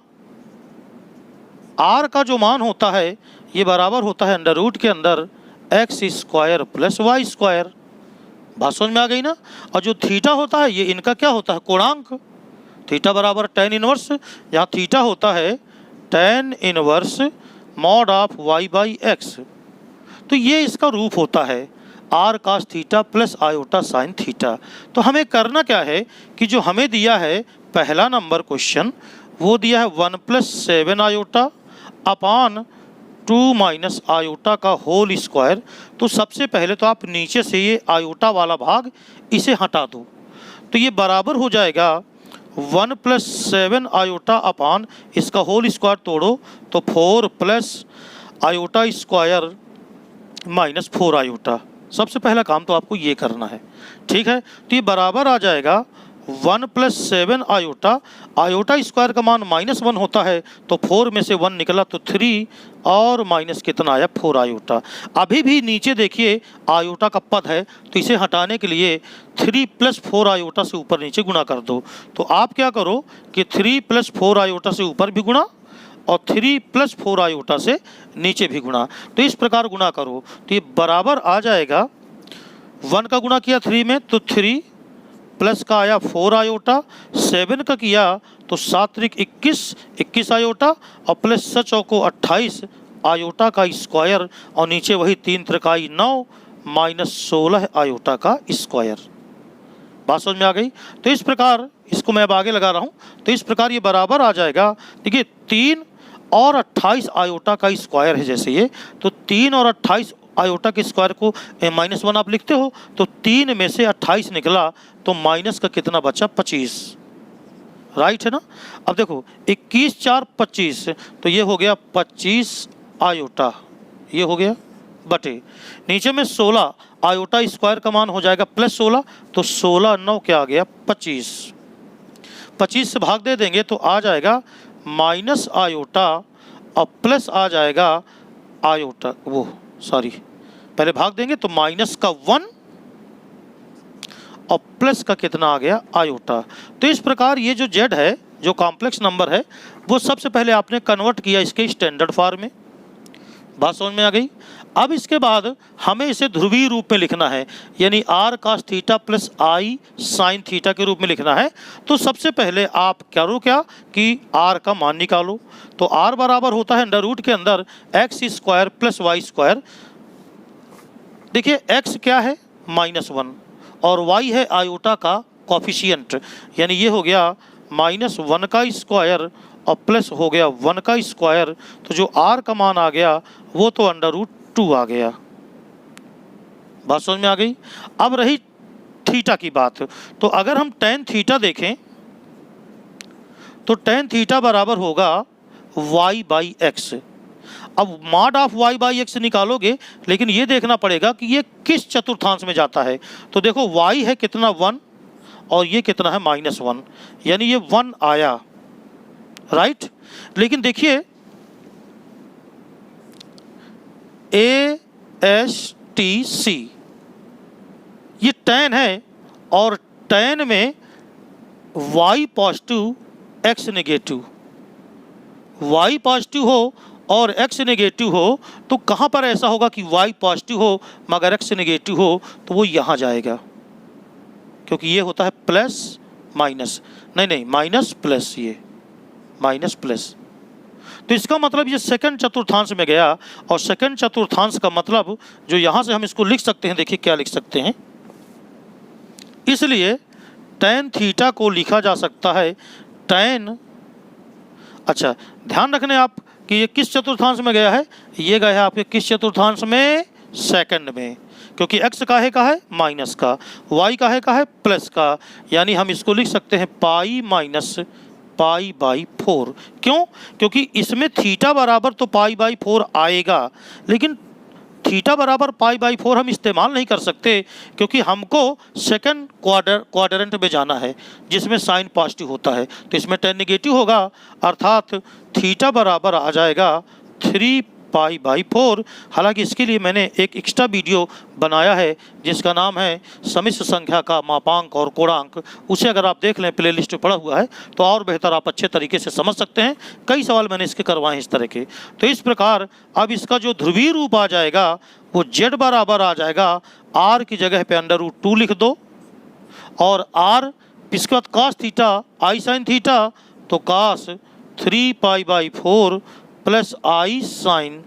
A: r का जो मान होता है ये बराबर होता है अंडर रूट के अंदर x square plus y square. बात समझ में आ गई ना। और जो थीटा होता है ये इनका क्या होता है, कोणांक। थीटा बराबर tan इनवर्स, यहाँ थीटा होता है tan inverse mod of y by x. तो ये इसका रूप होता है r cos theta plus iota sine theta. तो हमें करना क्या है कि जो हमें दिया है पहला नंबर क्वेश्चन, वो दिया है 1 plus 7 iota upon 2 minus iota का होल स्क्वायर। तो सबसे पहले तो आप नीचे से ये आयोटा वाला भाग इसे हटा दो, तो ये बराबर हो जाएगा 1 प्लस 7 आयोटा अपॉन इसका होल स्क्वायर तोड़ो तो 4 plus iota square minus 4 iota. सबसे पहला काम तो आपको ये करना है, ठीक है। तो ये बराबर आ जाएगा 1 प्लस 7 आयोटा, आयोटा स्क्वायर का मान -1 होता है तो 4 में से 1 निकला तो 3 और माइनस कितना आया 4 आयोटा। अभी भी नीचे देखिए आयोटा का पद है, तो इसे हटाने के लिए 3 प्लस 4 आयोटा से ऊपर नीचे गुणा कर दो। तो आप क्या करो कि 3 प्लस 4 आयोटा से ऊपर भी गुणा और 3 प्लस 4 आयोटा से नीचे भी गुणा। तो इस प्रकार गुणा करो तो ये बराबर आ जाएगा 1 का गुणा किया 3 में तो 3 प्लस का आया 4 आयोटा, 7 का किया तो 7 त्रिक 21 आयोटा और प्लस 6 चौको 28 आयोटा का स्क्वायर और नीचे वही 3 त्रिकाई 9 माइनस 16 आयोटा का स्क्वायर। बात समझ में आ गई। तो इस प्रकार इसको मैं अब आगे लगा रहा हूँ, तो इस प्रकार ये बराबर आ जाएगा। देखिए 3 और 28 आयोटा का स्क्वायर है जैसे ये, तो 3 और 28 आयोटा के स्क्वायर को -1 आप लिखते हो तो 3 में से 28 निकला तो माइनस का कितना बचा 25, राइट है ना। अब देखो 21 4 25, तो ये हो गया 25 आयोटा, ये हो गया बटे नीचे में 16 आयोटा स्क्वायर का मान हो जाएगा प्लस 16, तो 16 9 क्या आ गया 25, 25 से भाग दे देंगे तो आ जाएगा माइनस आयोटा और प्लस आ जाएगा आयोटा, वो सॉरी पहले भाग देंगे तो माइनस का 1 और प्लस का कितना आ गया आयोटा। तो इस प्रकार ये जो z है, जो कॉम्प्लेक्स नंबर है, वो सबसे पहले आपने कन्वर्ट किया इसके स्टैंडर्ड फॉर्म में। बात समझ में आ गई। अब इसके बाद हमें इसे ध्रुवीय रूप में लिखना है, यानी r cos theta plus i sine theta के रूप में लिखना है। तो सबसे पहले आप करो क्या कि r का मान निकालो। तो r बराबर होता है अंडर रूट के अंदर x square plus y square. देखिए x क्या है -1 और y है आयोटा का कॉफिशिएंट, यानी ये हो गया -1 का स्क्वायर और प्लस हो गया 1 का स्क्वायर। तो जो r का मान आ गया वो तो √2 आ गया। बात समझ में आ गई। अब रही थीटा की बात, तो अगर हम tan थीटा देखें तो tan थीटा बराबर होगा y बाई एक्स। अब mod of y by x निकालोगे, लेकिन ये देखना पड़ेगा कि ये किस चतुर्थांश में जाता है। तो देखो y है कितना 1 और ये कितना है -1, यानी ये 1 आया, राइट। लेकिन देखिए ASTC ये tan है और tan में y positive x negative, y positive हो और x नेगेटिव हो तो कहाँ पर ऐसा होगा कि y पॉजिटिव हो मगर x नेगेटिव हो, तो वो यहाँ जाएगा, क्योंकि ये होता है प्लस माइनस, नहीं माइनस प्लस, ये माइनस प्लस। तो इसका मतलब ये सेकंड चतुर्थांश में गया, और सेकंड चतुर्थांश का मतलब जो यहाँ से हम इसको लिख सकते हैं, देखिए क्या लिख सकते हैं। इसलिए tan थीटा को लिखा जा सकता है tan, अच्छा ध्यान रखने आप कि ये किस चतुर्थांश में गया है, ये गया है आपके किस चतुर्थांश में, सेकंड में, क्योंकि x काहे का है माइनस का, y काहे का है प्लस का, यानी हम इसको लिख सकते हैं पाई माइनस पाई बाई 4। क्यों? क्योंकि इसमें थीटा बराबर तो पाई बाई 4 आएगा, लेकिन थीटा बराबर π/4 हम इस्तेमाल नहीं कर सकते, क्योंकि हमको सेकंड क्वाड्रेंट में जाना है जिसमें साइन पॉजिटिव होता है, तो इसमें tan नेगेटिव होगा, अर्थात थीटा बराबर आ जाएगा 3π/4। हालांकि इसके लिए मैंने एक एक्स्ट्रा वीडियो बनाया है जिसका नाम है सम्मिश्र संख्या का मापांक और कोणांक, उसे अगर आप देख लें, प्लेलिस्ट में पड़ा हुआ है, तो और बेहतर आप अच्छे तरीके से समझ सकते हैं। कई सवाल मैंने इसके करवाए हैं इस तरह के। तो इस प्रकार अब इसका जो ध्रुवीय रूप आ जाएगा वो z बराबर आ जाएगा, r की जगह पे √2 लिख दो, और r इसके बाद cos theta i sin theta, तो cos 3π/4 प्लस i sin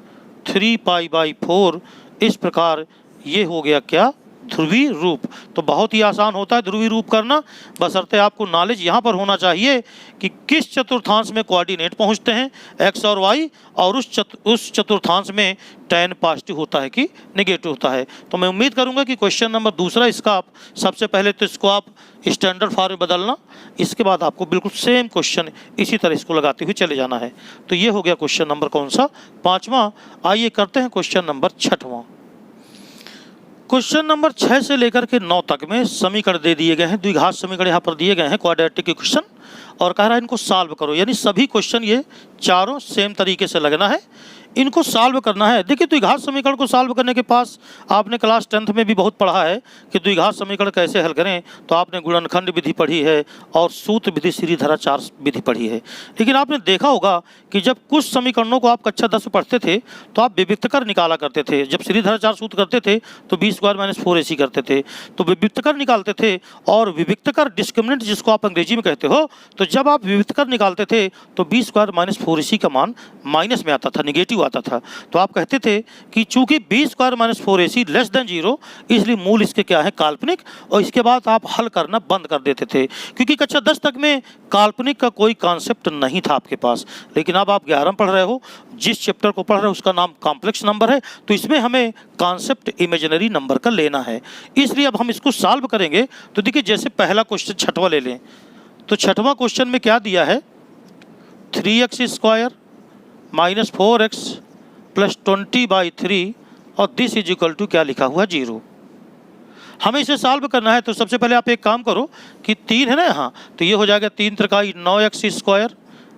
A: 3π/4। इस प्रकार ये हो गया क्या, ध्रुवीय रूप। तो बहुत ही आसान होता है ध्रुवीय रूप करना, बशर्ते आपको नॉलेज यहाँ पर होना चाहिए कि किस चतुर्थांश में कोऑर्डिनेट पहुँचते हैं x और y, और उस चतुर्थांश में tan पॉजिटिव होता है कि नेगेटिव होता है। तो मैं उम्मीद करूँगा कि क्वेश्चन नंबर दूसरा इसका आप सबसे पहले तो इसको आप स्टैंडर्ड फॉर्म में बदलना, इसके बाद आपको बिल्कुल सेम क्वेश्चन इसी तरह इसको लगाते हुए चले जाना है। तो ये हो गया क्वेश्चन नंबर कौन सा, 5वां। आइए करते हैं क्वेश्चन नंबर 6वां। क्वेश्चन नंबर 6 से लेकर के 9 तक में समीकरण दे दिए गए हैं, द्विघात समीकरण यहाँ पर दिए गए हैं, क्वाड्रेटिक इक्वेशन, और कह रहा है इनको सॉल्व करो। यानी सभी क्वेश्चन ये चारों सेम तरीके से लगना है, इनको सॉल्व करना है। देखिए द्विघात समीकरण को सॉल्व करने के पास आपने क्लास 10th में भी बहुत पढ़ा है कि द्विघात समीकरण कैसे हल करें, तो आपने गुणनखंड विधि पढ़ी है और सूत्र विधि श्रीधराचार्य विधि पढ़ी है। लेकिन आपने देखा होगा कि जब कुछ समीकरणों को आप कक्षा 10 में पढ़ते थे तो आप विविक्तकर निकाला करते थे। जब श्रीधराचार्य सूत्र करते थे तो b² - 4ac करते थे, तो विविक्तकर निकालते थे, और विविक्तकर डिस्क्रिमिनेंट जिसको आप अंग्रेजी में कहते हो, तो जब आप विविक्तकर निकालते थे तो b² - 4ac का मान माइनस में आता था, निगेटिव आता था। तो आप कहते थे कि चूंकि b² - 4ac लेस देन 0, इसलिए मूल इसके क्या है, काल्पनिक, और इसके बाद आप हल करना बंद कर देते थे, क्योंकि कक्षा 10 तक में काल्पनिक का कोई कॉन्सेप्ट नहीं था आपके पास। लेकिन अब आप 11 पढ़ रहे हो, जिस चैप्टर को पढ़ रहे हो उसका नाम कॉम्प्लेक्स नंबर है, तो इसमें हमें कॉन्सेप्ट इमेजिनरी नंबर का लेना है। इसलिए अब हम इसको सॉल्व करेंगे। तो देखिए जैसे पहला क्वेश्चन 6वां ले लें, तो 6वां क्वेश्चन में क्या दिया है, 3x² - 4x + 20/3, और दिस इज इक्वल टू क्या लिखा हुआ, 0। हमें इसे सॉल्व करना है। तो सबसे पहले आप एक काम करो कि 3 है ना यहाँ, तो ये हो जाएगा 3 त्रिकाई 9x²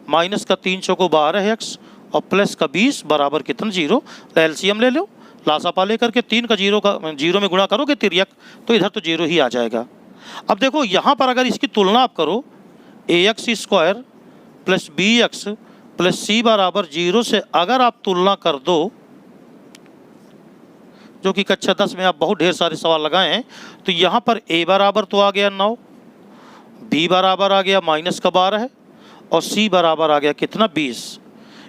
A: माइनस का 3 चौको 12x और प्लस का 20 बराबर कितना, 0। तो एलसीएम ले लो, लासापा लेकर के 3 का 0 में गुणा करोगे तिर्यक, तो इधर तो 0 ही आ जाएगा। अब देखो यहाँ पर अगर इसकी तुलना आप करो, ax² + bx + c बराबर 0 से अगर आप तुलना कर दो, जो कि कक्षा 10 में आप बहुत ढेर सारे सवाल लगाए हैं, तो यहाँ पर a बराबर तो आ गया 9, b बराबर आ गया -12 और c बराबर आ गया कितना, 20।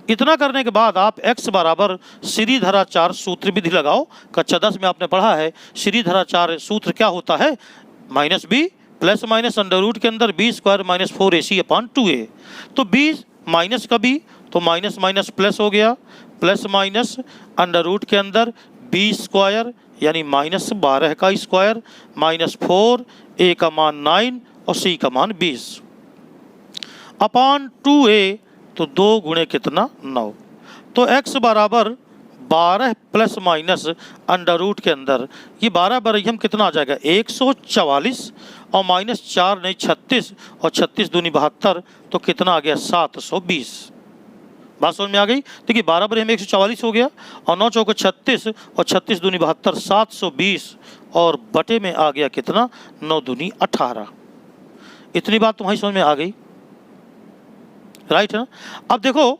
A: इतना करने के बाद आप x बराबर श्रीधराचार्य सूत्र विधि लगाओ। कक्षा 10 में आपने पढ़ा है श्रीधराचार्य सूत्र क्या होता है, -b ± अंडर रूट के अंदर b² - 4ac/2a। तो b माइनस का b, तो माइनस माइनस प्लस हो गया, प्लस माइनस अंडर रूट के अंदर b² यानी -12 का स्क्वायर -4, a का मान 9 और c का मान 20/2a, तो 2 गुणे कितना, 9। तो x बराबर 12 ± अंडर रूट के अंदर ये 12 बराबर कितना आ जाएगा, 144 और -4 नहीं 36 और 36 दूनी 72, तो कितना आ गया, 720। बात समझ में आ गई। देखिए 12 बराबर में 144 हो गया और 9 चौको 36 और 36 दूनी 72, 720, और बटे में आ गया कितना, 9 दूनी 18। इतनी बात तुम्हारी समझ में आ गई, राइट है ना। अब देखो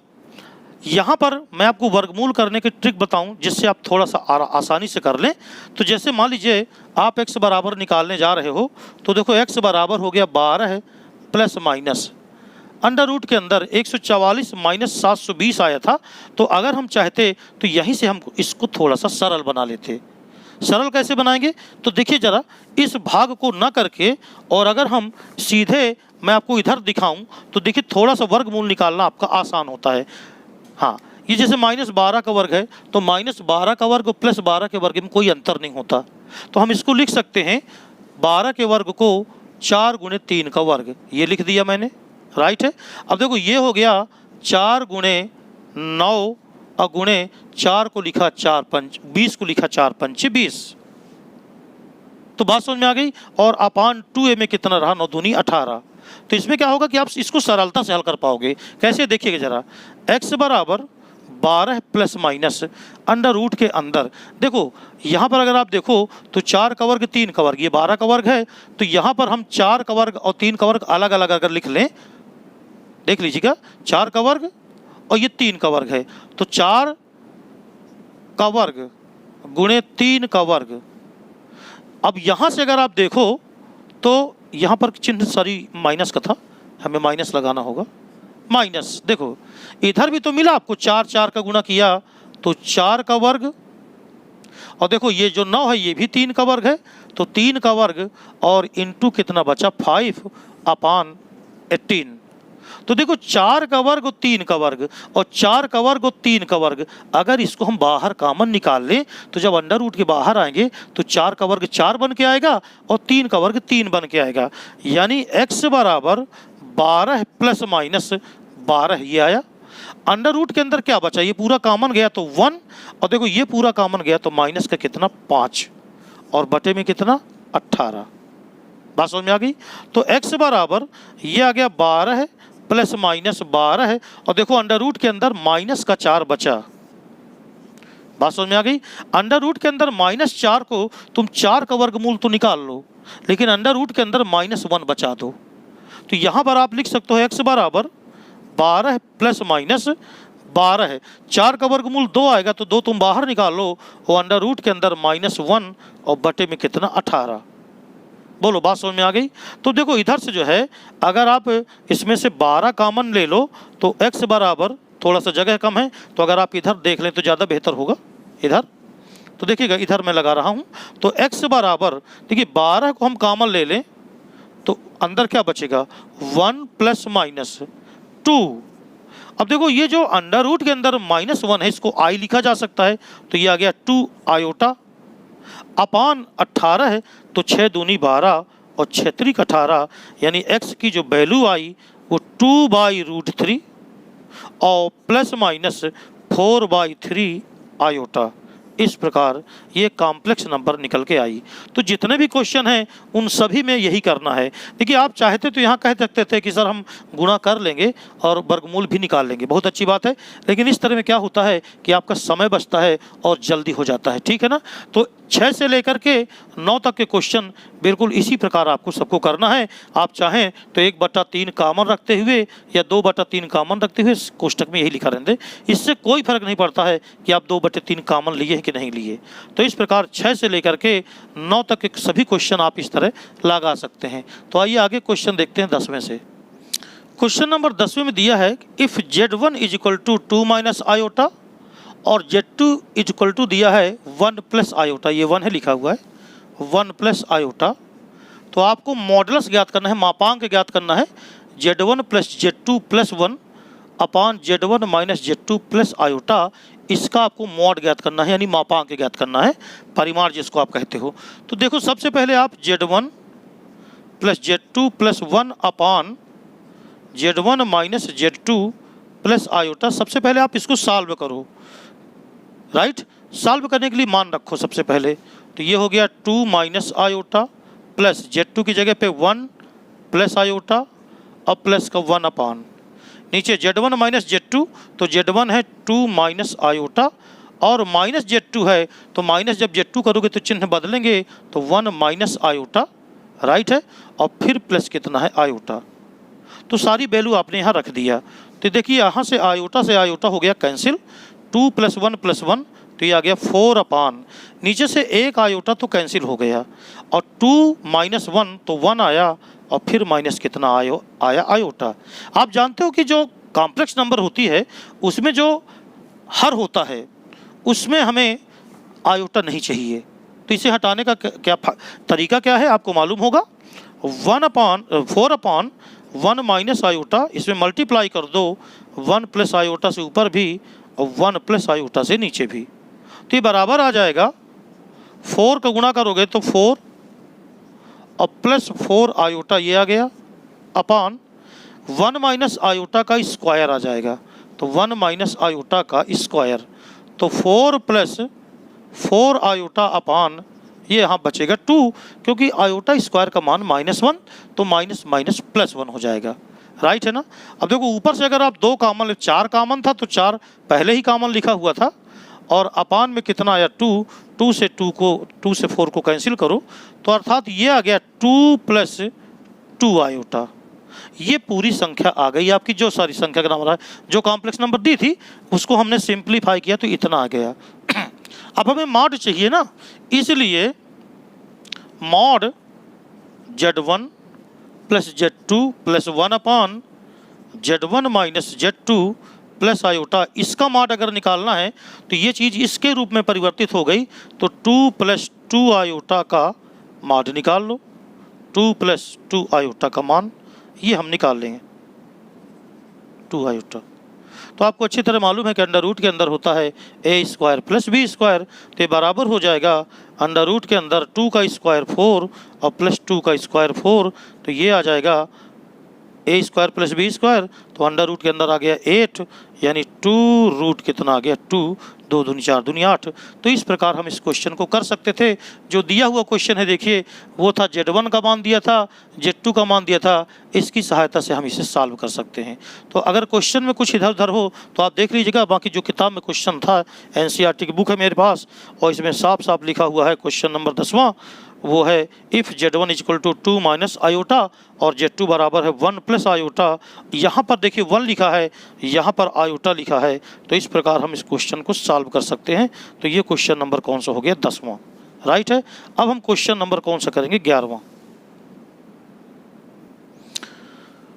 A: यहाँ पर मैं आपको वर्गमूल करने की ट्रिक बताऊं जिससे आप थोड़ा सा आसानी से कर लें। तो जैसे मान लीजिए आप x बराबर निकालने जा रहे हो, तो देखो x बराबर हो गया 12 प्लस माइनस अंडर रूट के अंदर 144 - 720 आया था। तो अगर हम चाहते तो यहीं से हम इसको थोड़ा सा सरल बना लेते। सरल कैसे बनाएंगे, तो देखिए ज़रा इस भाग को ना करके, और अगर हम सीधे मैं आपको इधर दिखाऊं तो देखिए थोड़ा सा वर्गमूल निकालना आपका आसान होता है। हाँ, ये जैसे -12 का वर्ग है, तो -12 का वर्ग प्लस 12 के वर्ग में कोई अंतर नहीं होता। तो हम इसको लिख सकते हैं 12 के वर्ग को 4 × 3 का वर्ग, ये लिख दिया मैंने, राइट है। अब देखो ये हो गया 4 × 9 और गुणे 4 को लिखा 4 पंच 20 को लिखा 4 पंच 20। तो बात समझ में आ गई। और अपान 2a में कितना रहा, 9 दूनी 18। तो इसमें क्या होगा कि आप इसको सरलता से हल कर पाओगे। कैसे देखिएगा जरा, x बराबर 12 प्लस माइनस अंडर रूट के अंदर, देखो यहाँ पर अगर आप देखो तो 4 का वर्ग 3 का वर्ग, ये 12 का वर्ग है। तो यहाँ पर हम 4 का वर्ग और 3 का वर्ग अलग अलग अगर लिख लें, देख लीजिएगा 4 का वर्ग और ये 3 का वर्ग है, तो 4 का वर्ग गुणे 3 का वर्ग। अब यहाँ से अगर आप देखो तो यहाँ पर चिन्ह सॉरी माइनस का था, हमें माइनस लगाना होगा। माइनस देखो इधर भी तो मिला आपको, 4 4 का गुणा किया तो 4 का वर्ग, और देखो ये जो 9 है ये भी 3 का वर्ग है, तो 3 का वर्ग और इनटू कितना बचा 5 अपान 18। तो देखो 4 का वर्ग और 3 का वर्ग और 4 का वर्ग और 3 का वर्ग, अगर इसको हम बाहर कॉमन निकाल लें तो जब अंडर रूट के बाहर आएंगे तो 4 का वर्ग 4 बन के आएगा और 3 का वर्ग 3 बन के आएगा। यानी x बराबर 12 प्लस माइनस 12 ये आया। अंडर रूट के अंदर क्या बचा, ये पूरा कॉमन गया तो 1, और देखो ये पूरा कॉमन गया तो माइनस का कितना 5 और बटे में कितना 18। बात समझ में आ गई। तो x बराबर ये आ गया 12 प्लस माइनस 12 है, और देखो अंडर रूट के अंदर माइनस का 4 बचा। बात समझ में आ गई। अंडर रूट के अंदर -4 को तुम 4 का वर्गमूल तो निकाल लो, लेकिन अंडर रूट के अंदर -1 बचा दो। तो यहाँ पर आप लिख सकते हो x बराबर 12 प्लस माइनस 12 है, 4 का वर्गमूल 2 आएगा तो 2 तुम बाहर निकाल लो, वो अंडर रूट के अंदर -1 और बटे में कितना 18। बोलो बात समझ में आ गई। तो देखो इधर से जो है अगर आप इसमें से 12 कॉमन ले लो तो x बराबर, थोड़ा सा जगह कम है तो अगर आप इधर देख लें तो ज़्यादा बेहतर होगा। इधर तो देखिएगा, इधर मैं लगा रहा हूँ, तो x बराबर देखिए 12 को हम कॉमन ले लें तो अंदर क्या बचेगा 1 प्लस माइनस 2। अब देखो ये जो अंडर रूट के अंदर -1 है इसको i लिखा जा सकता है, तो ये आ गया 2 आयोटा अपान 18 है, तो 6 दूनी 12 और 6 त्रिक 18, यानी x की जो वैल्यू आई वो 2/√3 और प्लस माइनस 4/3 आयोटा। इस प्रकार ये कॉम्प्लेक्स नंबर निकल के आई। तो जितने भी क्वेश्चन हैं उन सभी में यही करना है। देखिए आप चाहते तो यहाँ कह सकते थे कि सर हम गुणा कर लेंगे और वर्गमूल भी निकाल लेंगे, बहुत अच्छी बात है, लेकिन इस तरह में क्या होता है कि आपका समय बचता है और जल्दी हो जाता है, ठीक है ना। तो 6 से लेकर के 9 तक के क्वेश्चन बिल्कुल इसी प्रकार आपको सबको करना है। आप चाहें तो 1/3 कॉमन रखते हुए या 2/3 कॉमन रखते हुए कोष्टक में यही लिखा रहने, इससे कोई फर्क नहीं पड़ता है कि आप 2/3 कॉमन लिए हैं कि नहीं लिए। तो इस प्रकार 6 से लेकर के 9 तक के सभी क्वेश्चन आप इस तरह लगा सकते हैं। तो आइए आगे क्वेश्चन देखते हैं 10वें से। क्वेश्चन नंबर 10वें में दिया है इफ Z1 = 2 - आयोटा और Z2 = दिया है 1 प्लस आयोटा, ये 1 है लिखा हुआ है 1 प्लस आयोटा। तो आपको मॉडुलस ज्ञात करना है, मापांक ज्ञात करना है Z1 + Z2 + 1 अपान Z1 - Z2 + आयोटा। इसका आपको मॉड ज्ञात करना है, यानी मापांक ज्ञात करना है, परिमाण जिसको आप कहते हो। तो देखो सबसे पहले आप Z1 + Z2 + 1 अपान Z1 - Z2 + आयोटा, सबसे पहले आप इसको सॉल्व करो, राइट। सॉल्व करने के लिए मान रखो सबसे पहले, तो ये हो गया 2 - आयोटा प्लस Z2 की जगह पे 1 प्लस आयोटा और प्लस का 1 अपान नीचे Z1 - Z2, तो Z1 है 2 - आयोटा और माइनस Z2 है, तो माइनस जब Z2 करोगे तो चिन्ह बदलेंगे, तो 1 - आयोटा, राइट है, और फिर प्लस कितना है आयोटा। तो सारी वैल्यू आपने यहाँ रख दिया। तो देखिए यहाँ से आयोटा हो गया कैंसिल, 2 + 1 + 1, तो ये आ गया 4 अपान, नीचे से 1 आयोटा तो कैंसिल हो गया, और 2 - 1 तो 1 आया, और फिर माइनस कितना आया आयोटा। आप जानते हो कि जो कॉम्प्लेक्स नंबर होती है उसमें जो हर होता है उसमें हमें आयोटा नहीं चाहिए, तो इसे हटाने का क्या तरीका क्या है आपको मालूम होगा। 4 अपान 1 - आयोटा, इसमें मल्टीप्लाई कर दो 1 प्लस आयोटा से ऊपर भी और 1 प्लस आयोटा से नीचे भी, तो ये बराबर आ जाएगा 4 का गुणा करोगे तो 4 और प्लस 4 आयोटा ये आ गया अपान 1 - आयोटा का स्क्वायर आ जाएगा, तो 1 माइनस आयोटा का स्क्वायर, तो 4 प्लस 4 आयोटा अपान ये यहाँ बचेगा 2, क्योंकि आयोटा स्क्वायर का मान -1, तो माइनस माइनस प्लस 1 हो जाएगा, राइट है ना। अब देखो ऊपर से अगर आप 2 कॉमन, 4 कॉमन था तो 4 पहले ही कॉमन लिखा हुआ था, और अपान में कितना आया 2, 2 से 4 को कैंसिल करो, तो अर्थात ये आ गया 2 प्लस 2 आयोटा। ये पूरी संख्या आ गई आपकी, जो सारी संख्या का नाम रहा है, जो कॉम्प्लेक्स नंबर दी थी उसको हमने सिंप्लीफाई किया तो इतना आ गया। अब हमें मॉड चाहिए ना, इसलिए mod Z1 plus Z2 plus 1 अपान Z1 minus Z2 plus iota, इसका मॉड अगर निकालना है तो ये चीज़ इसके रूप में परिवर्तित हो गई, तो 2 प्लस 2 आयोटा का मॉड निकाल लो। 2 प्लस 2 आयोटा का मान ये हम निकाल लेंगे, 2 आयोटा। तो आपको अच्छी तरह मालूम है कि अंडर रूट के अंदर होता है ए स्क्वायर प्लस बी स्क्वायर, तो ये बराबर हो जाएगा अंडर रूट के अंदर 2 का स्क्वायर 4 और प्लस 2 का स्क्वायर 4, तो ये आ जाएगा a square plus b square, तो अंडर रूट के अंदर आ गया 8, यानी 2 रूट कितना आ गया 2, 2 दूनी 4 दूनी 8। तो इस प्रकार हम इस क्वेश्चन को कर सकते थे। जो दिया हुआ क्वेश्चन है देखिए, वो था Z1 का मान दिया था, Z2 का मान दिया था, इसकी सहायता से हम इसे सॉल्व कर सकते हैं। तो अगर क्वेश्चन में कुछ इधर उधर हो तो आप देख लीजिएगा, बाकी जो किताब में क्वेश्चन था, NCERT की बुक है मेरे पास, और इसमें साफ साफ लिखा हुआ है क्वेश्चन नंबर 10वां, वो है if Z1 equal to 2 minus iota और Z2 बराबर है 1 प्लस आयोटा। यहाँ पर देखिए 1 लिखा है, यहाँ पर आयोटा लिखा है, तो इस प्रकार हम इस क्वेश्चन को सॉल्व कर सकते हैं। तो ये क्वेश्चन नंबर कौन सा हो गया 10वां, राइट है। अब हम क्वेश्चन नंबर कौन सा करेंगे 11वां।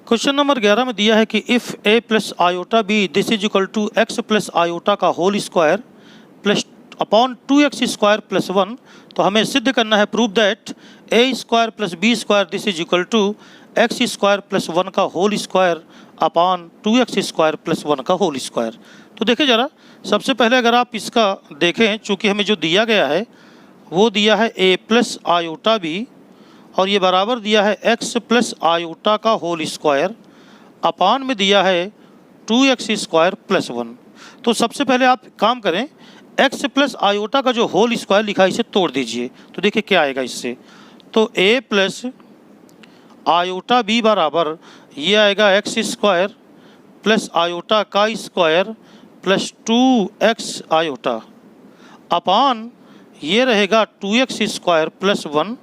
A: क्वेश्चन नंबर 11 में दिया है कि if a plus iota b this is equal to x plus iota का whole square plus upon 2x square plus 1, तो हमें सिद्ध करना है prove that a square plus b square this is equal to x square plus 1 का whole square upon 2x square plus 1 का whole square. तो देखिए ज़रा, सबसे पहले अगर आप इसका देखें, चूँकि हमें जो दिया गया है वो दिया है a प्लस आयोटा बी, और ये बराबर दिया है x प्लस आयोटा का होल स्क्वायर, अपान में दिया है 2x स्क्वायर प्लस 1। तो सबसे पहले आप काम करें, x प्लस आयोटा का जो होल स्क्वायर लिखा है इसे तोड़ दीजिए, तो देखिए क्या आएगा इससे। तो a प्लस आयोटा b बराबर ये आएगा x स्क्वायर प्लस आयोटा का स्क्वायर प्लस 2x आयोटा, अपान ये रहेगा 2x स्क्वायर प्लस 1।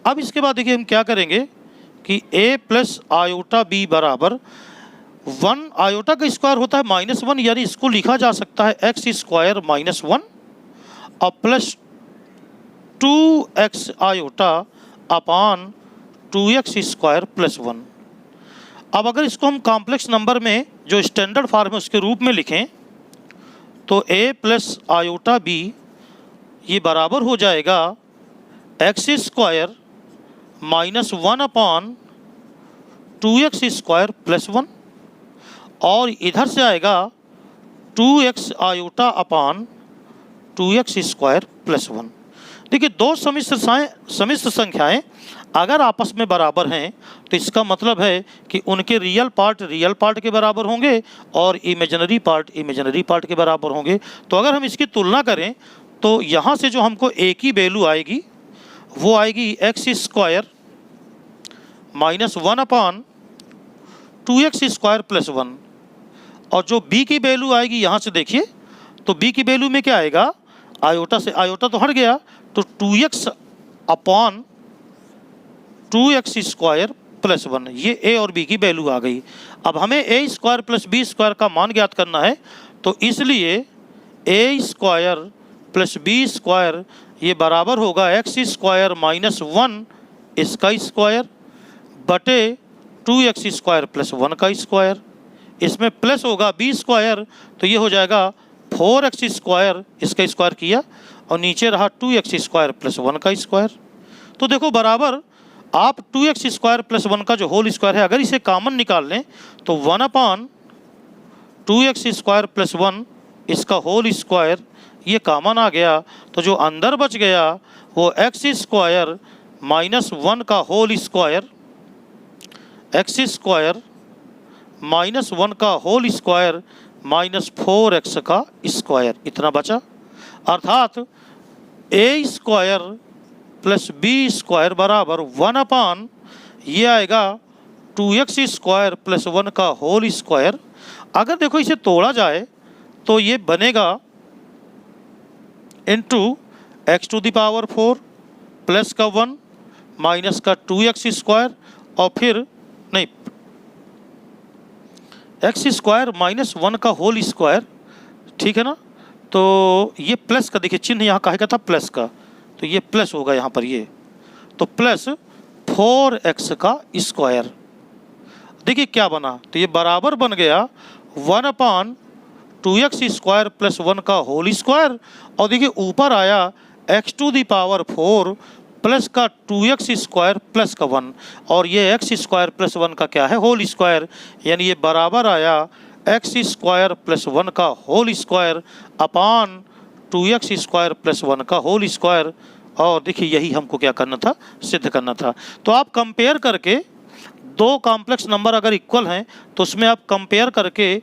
A: अब इसके बाद देखिए हम क्या करेंगे कि a प्लस आयोटा b बराबर 1, आयोटा का स्क्वायर होता है -1, यानी इसको लिखा जा सकता है x स्क्वायर माइनस 1 और प्लस 2x आयोटा अपान 2x स्क्वायर प्लस 1। अब अगर इसको हम कॉम्प्लेक्स नंबर में जो स्टैंडर्ड फॉर्म है उसके रूप में लिखें, तो a प्लस आयोटा b ये बराबर हो जाएगा x स्क्वायर माइनस 1 अपान 2x स्क्वायर प्लस 1, और इधर से आएगा 2x आयोटा अपान 2x स्क्वायर प्लस 1। देखिए दो समिश्र संख्याएं अगर आपस में बराबर हैं तो इसका मतलब है कि उनके रियल पार्ट के बराबर होंगे और इमेजिनरी पार्ट के बराबर होंगे। तो अगर हम इसकी तुलना करें तो यहाँ से जो हमको a की वैल्यू आएगी वो आएगी x स्क्वायर माइनस 1 अपान 2x स्क्वायर प्लस 1, और जो b की वैल्यू आएगी यहाँ से देखिए, तो b की वैल्यू में क्या आएगा, आयोटा से आयोटा तो हट गया, तो 2x upon 2x square plus 1, ये a और b की वैल्यू आ गई। अब हमें a square plus b square का मान ज्ञात करना है, तो इसलिए a square plus b square ये बराबर होगा x स्क्वायर माइनस 1 इसका स्क्वायर बटे 2x स्क्वायर प्लस 1 का स्क्वायर, इसमें प्लस होगा b स्क्वायर, तो ये हो जाएगा 4x स्क्वायर, इसका स्क्वायर किया, और नीचे रहा 2x स्क्वायर प्लस 1 का स्क्वायर। तो देखो बराबर आप 2x स्क्वायर प्लस 1 का जो होल स्क्वायर है अगर इसे कॉमन निकाल लें तो 1 अपान 2x स्क्वायर प्लस 1 इसका होल स्क्वायर ये कॉमन आ गया, तो जो अंदर बच गया वो x स्क्वायर माइनस 1 का whole square, x square minus 1 का होल स्क्वायर माइनस 4x का स्क्वायर, इतना बचा। अर्थात ए स्क्वायर प्लस बी स्क्वायर बराबर 1 अपान ये आएगा 2x स्क्वायर प्लस 1 का होल स्क्वायर। अगर देखो इसे तोड़ा जाए तो ये बनेगा into x to the power 4 plus का 1 माइनस का 2x स्क्वायर और फिर नहीं एक्स स्क्वायर माइनस 1 का होल स्क्वायर, ठीक है ना। तो ये प्लस का देखिए चिन्ह यहाँ काहे का था, प्लस का, तो ये प्लस होगा यहाँ पर, ये तो प्लस 4x का स्क्वायर। देखिए क्या बना, तो ये बराबर बन गया 1 अपान 2x स्क्वायर प्लस 1 का होल स्क्वायर। और देखिए ऊपर आया x to the power 4 plus का 2x स्क्वायर प्लस का 1, और ये x स्क्वायर प्लस 1 का क्या है, होल स्क्वायर, यानी ये बराबर आया x स्क्वायर प्लस 1 का whole square upon 2x square plus 1 का होल स्क्वायर। और देखिए यही हमको क्या करना था, सिद्ध करना था। तो आप कंपेयर करके दो कॉम्प्लेक्स नंबर अगर इक्वल हैं तो उसमें आप कंपेयर करके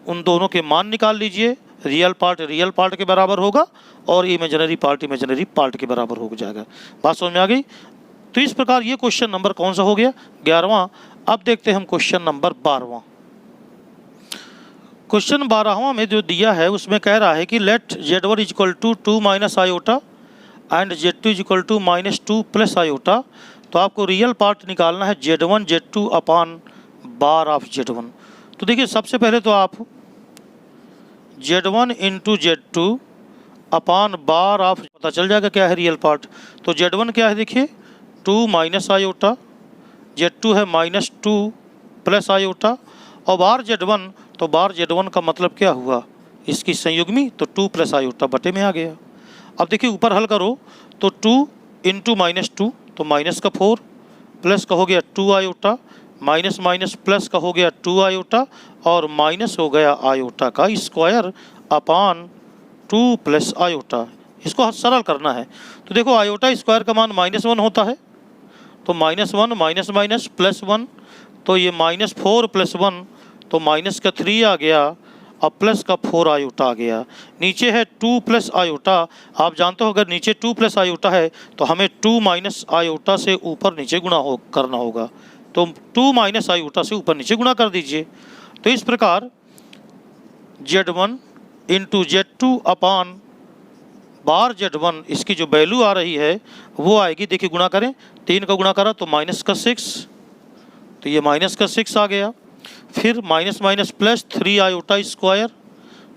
A: उन दोनों के मान निकाल लीजिए। रियल पार्ट के बराबर होगा और इमेजिनरी पार्ट के बराबर हो जाएगा। बात समझ में आ गई। तो इस प्रकार ये क्वेश्चन नंबर कौन सा हो गया, 11वां। अब देखते हैं हम क्वेश्चन नंबर 12वां। क्वेश्चन 12वां में जो दिया है उसमें कह रहा है कि let z1 equal to 2 minus iota and z2 equal to minus 2 plus iota. तो आपको रियल पार्ट निकालना है z1 z2 upon bar of z1। तो देखिए सबसे पहले तो आप z1 into z2 upon bar of, पता चल जाएगा क्या है रियल पार्ट। तो z1 क्या है देखिए 2 माइनस आयोटा, z2 है माइनस 2 प्लस आयोटा, और बार z1, तो बार z1 का मतलब क्या हुआ, इसकी संयुग्मी, तो 2 प्लस आयोटा बटे में आ गया। अब देखिए ऊपर हल करो तो 2 इंटू माइनस 2 तो माइनस का 4 प्लस का हो गया 2 आयोटा, माइनस माइनस प्लस का हो गया 2 आयोटा, और माइनस हो गया आयोटा का स्क्वायर अपान 2 प्लस आयोटा। इसको सरल करना है। तो देखो आयोटा स्क्वायर का मान -1 होता है, तो -1 माइनस माइनस प्लस 1, तो ये -4 प्लस 1, तो माइनस का 3 आ गया और प्लस का 4 आयोटा आ गया। नीचे है 2 प्लस आयोटा। आप जानते हो अगर नीचे 2 प्लस आयोटा है तो हमें 2 माइनस आयोटा से ऊपर नीचे गुणा करना होगा। तो 2 माइनस आयोटा से ऊपर नीचे गुणा कर दीजिए। तो इस प्रकार z1 इंटू z2 अपान बार z1, इसकी जो वैल्यू आ रही है वो आएगी, देखिए गुणा करें, 3 का गुणा करा तो माइनस का 6, तो ये माइनस का 6 आ गया। फिर minus minus plus 3 iota square,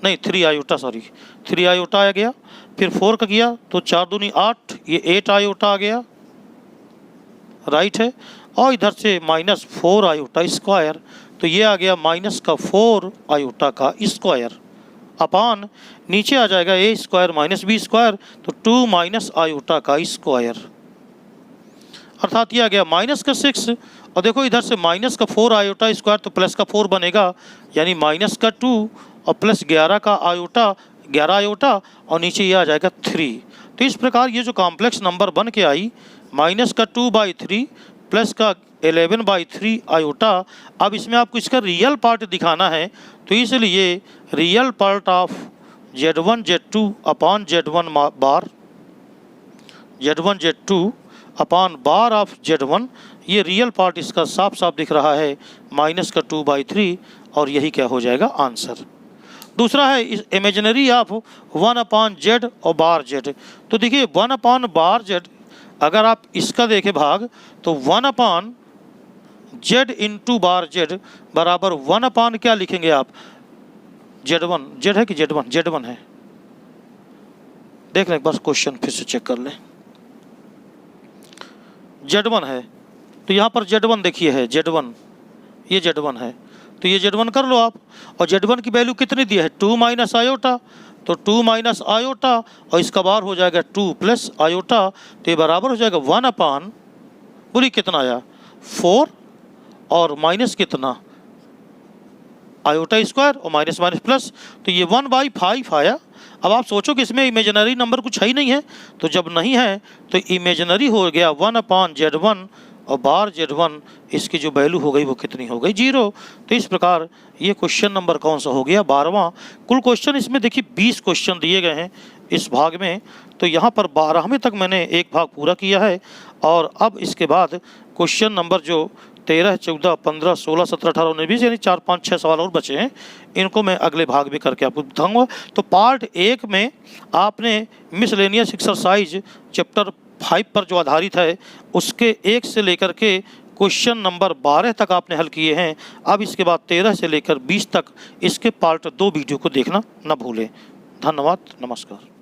A: नहीं 3 आयोटा, सॉरी 3 आयोटा आ गया। फिर 4 का किया तो 4 दूनी 8, ये 8 आयोटा आ गया, राइट है। और इधर से माइनस 4 आयोटा स्क्वायर, तो ये आ गया माइनस का 4 आयोटा का स्क्वायर अपान, नीचे आ जाएगा a square minus b square, तो 2 माइनस आयोटा का स्क्वायर, अर्थात ये आ गया माइनस का 6। और देखो इधर से माइनस का 4 आयोटा स्क्वायर तो प्लस का 4 बनेगा, यानी माइनस का 2 और प्लस 11 का आयोटा, 11 आयोटा, और नीचे ये आ जाएगा 3। तो इस प्रकार ये जो कॉम्प्लेक्स नंबर बन के आई माइनस का 2/3 प्लस का 11/3 आयोटा। अब इसमें आपको इसका रियल पार्ट दिखाना है, तो इसलिए real part of z1 z2 upon z1 bar, z1 z2 upon bar of z1, ये रियल पार्ट इसका साफ साफ दिख रहा है माइनस का 2/3, और यही क्या हो जाएगा आंसर। दूसरा है इमेजिनरी ऑफ 1 अपान z और बार z। तो देखिए 1 अपान बार z, अगर आप इसका देखें भाग तो 1 अपान z इंटू बार z बराबर 1 अपान क्या लिखेंगे आप, z1, z है कि z1, z1 है, देख लें बस क्वेश्चन फिर से चेक कर लें, z1 है। तो यहाँ पर z1 देखिए है z1, ये z1 है, तो ये z1 कर लो आप। और z1 की वैल्यू कितनी दी है, 2 माइनस आयोटा, तो 2 माइनस आयोटा और इसका बार हो जाएगा 2 प्लस आयोटा, तो ये बराबर हो जाएगा 1 अपान, बोलिए कितना आया 4 और माइनस कितना आयोटा स्क्वायर और माइनस माइनस प्लस, तो ये 1/5 आया। अब आप सोचो कि इसमें इमेजिनरी नंबर कुछ है ही नहीं है, तो जब नहीं है तो इमेजिनरी हो गया 1 अपान z1 और बार Z1 इसकी जो वैल्यू हो गई वो कितनी हो गई, 0। तो इस प्रकार ये क्वेश्चन नंबर कौन सा हो गया, 12वां। कुल क्वेश्चन इसमें देखिए 20 क्वेश्चन दिए गए हैं इस भाग में, तो यहाँ पर 12वें तक मैंने एक भाग पूरा किया है। और अब इसके बाद क्वेश्चन नंबर जो 13, 14, 15, 16, 17, 18, 19, यानी 4, 5, 6 सवाल और बचे हैं, इनको मैं अगले भाग में करके आपको बताऊँगा। तो पार्ट 1 में आपने मिसलेनियस एक्सरसाइज चैप्टर 5 पर जो आधारित है उसके 1 से लेकर के क्वेश्चन नंबर 12 तक आपने हल किए हैं। अब इसके बाद 13 से लेकर 20 तक इसके पार्ट 2 वीडियो को देखना न भूलें। धन्यवाद, नमस्कार।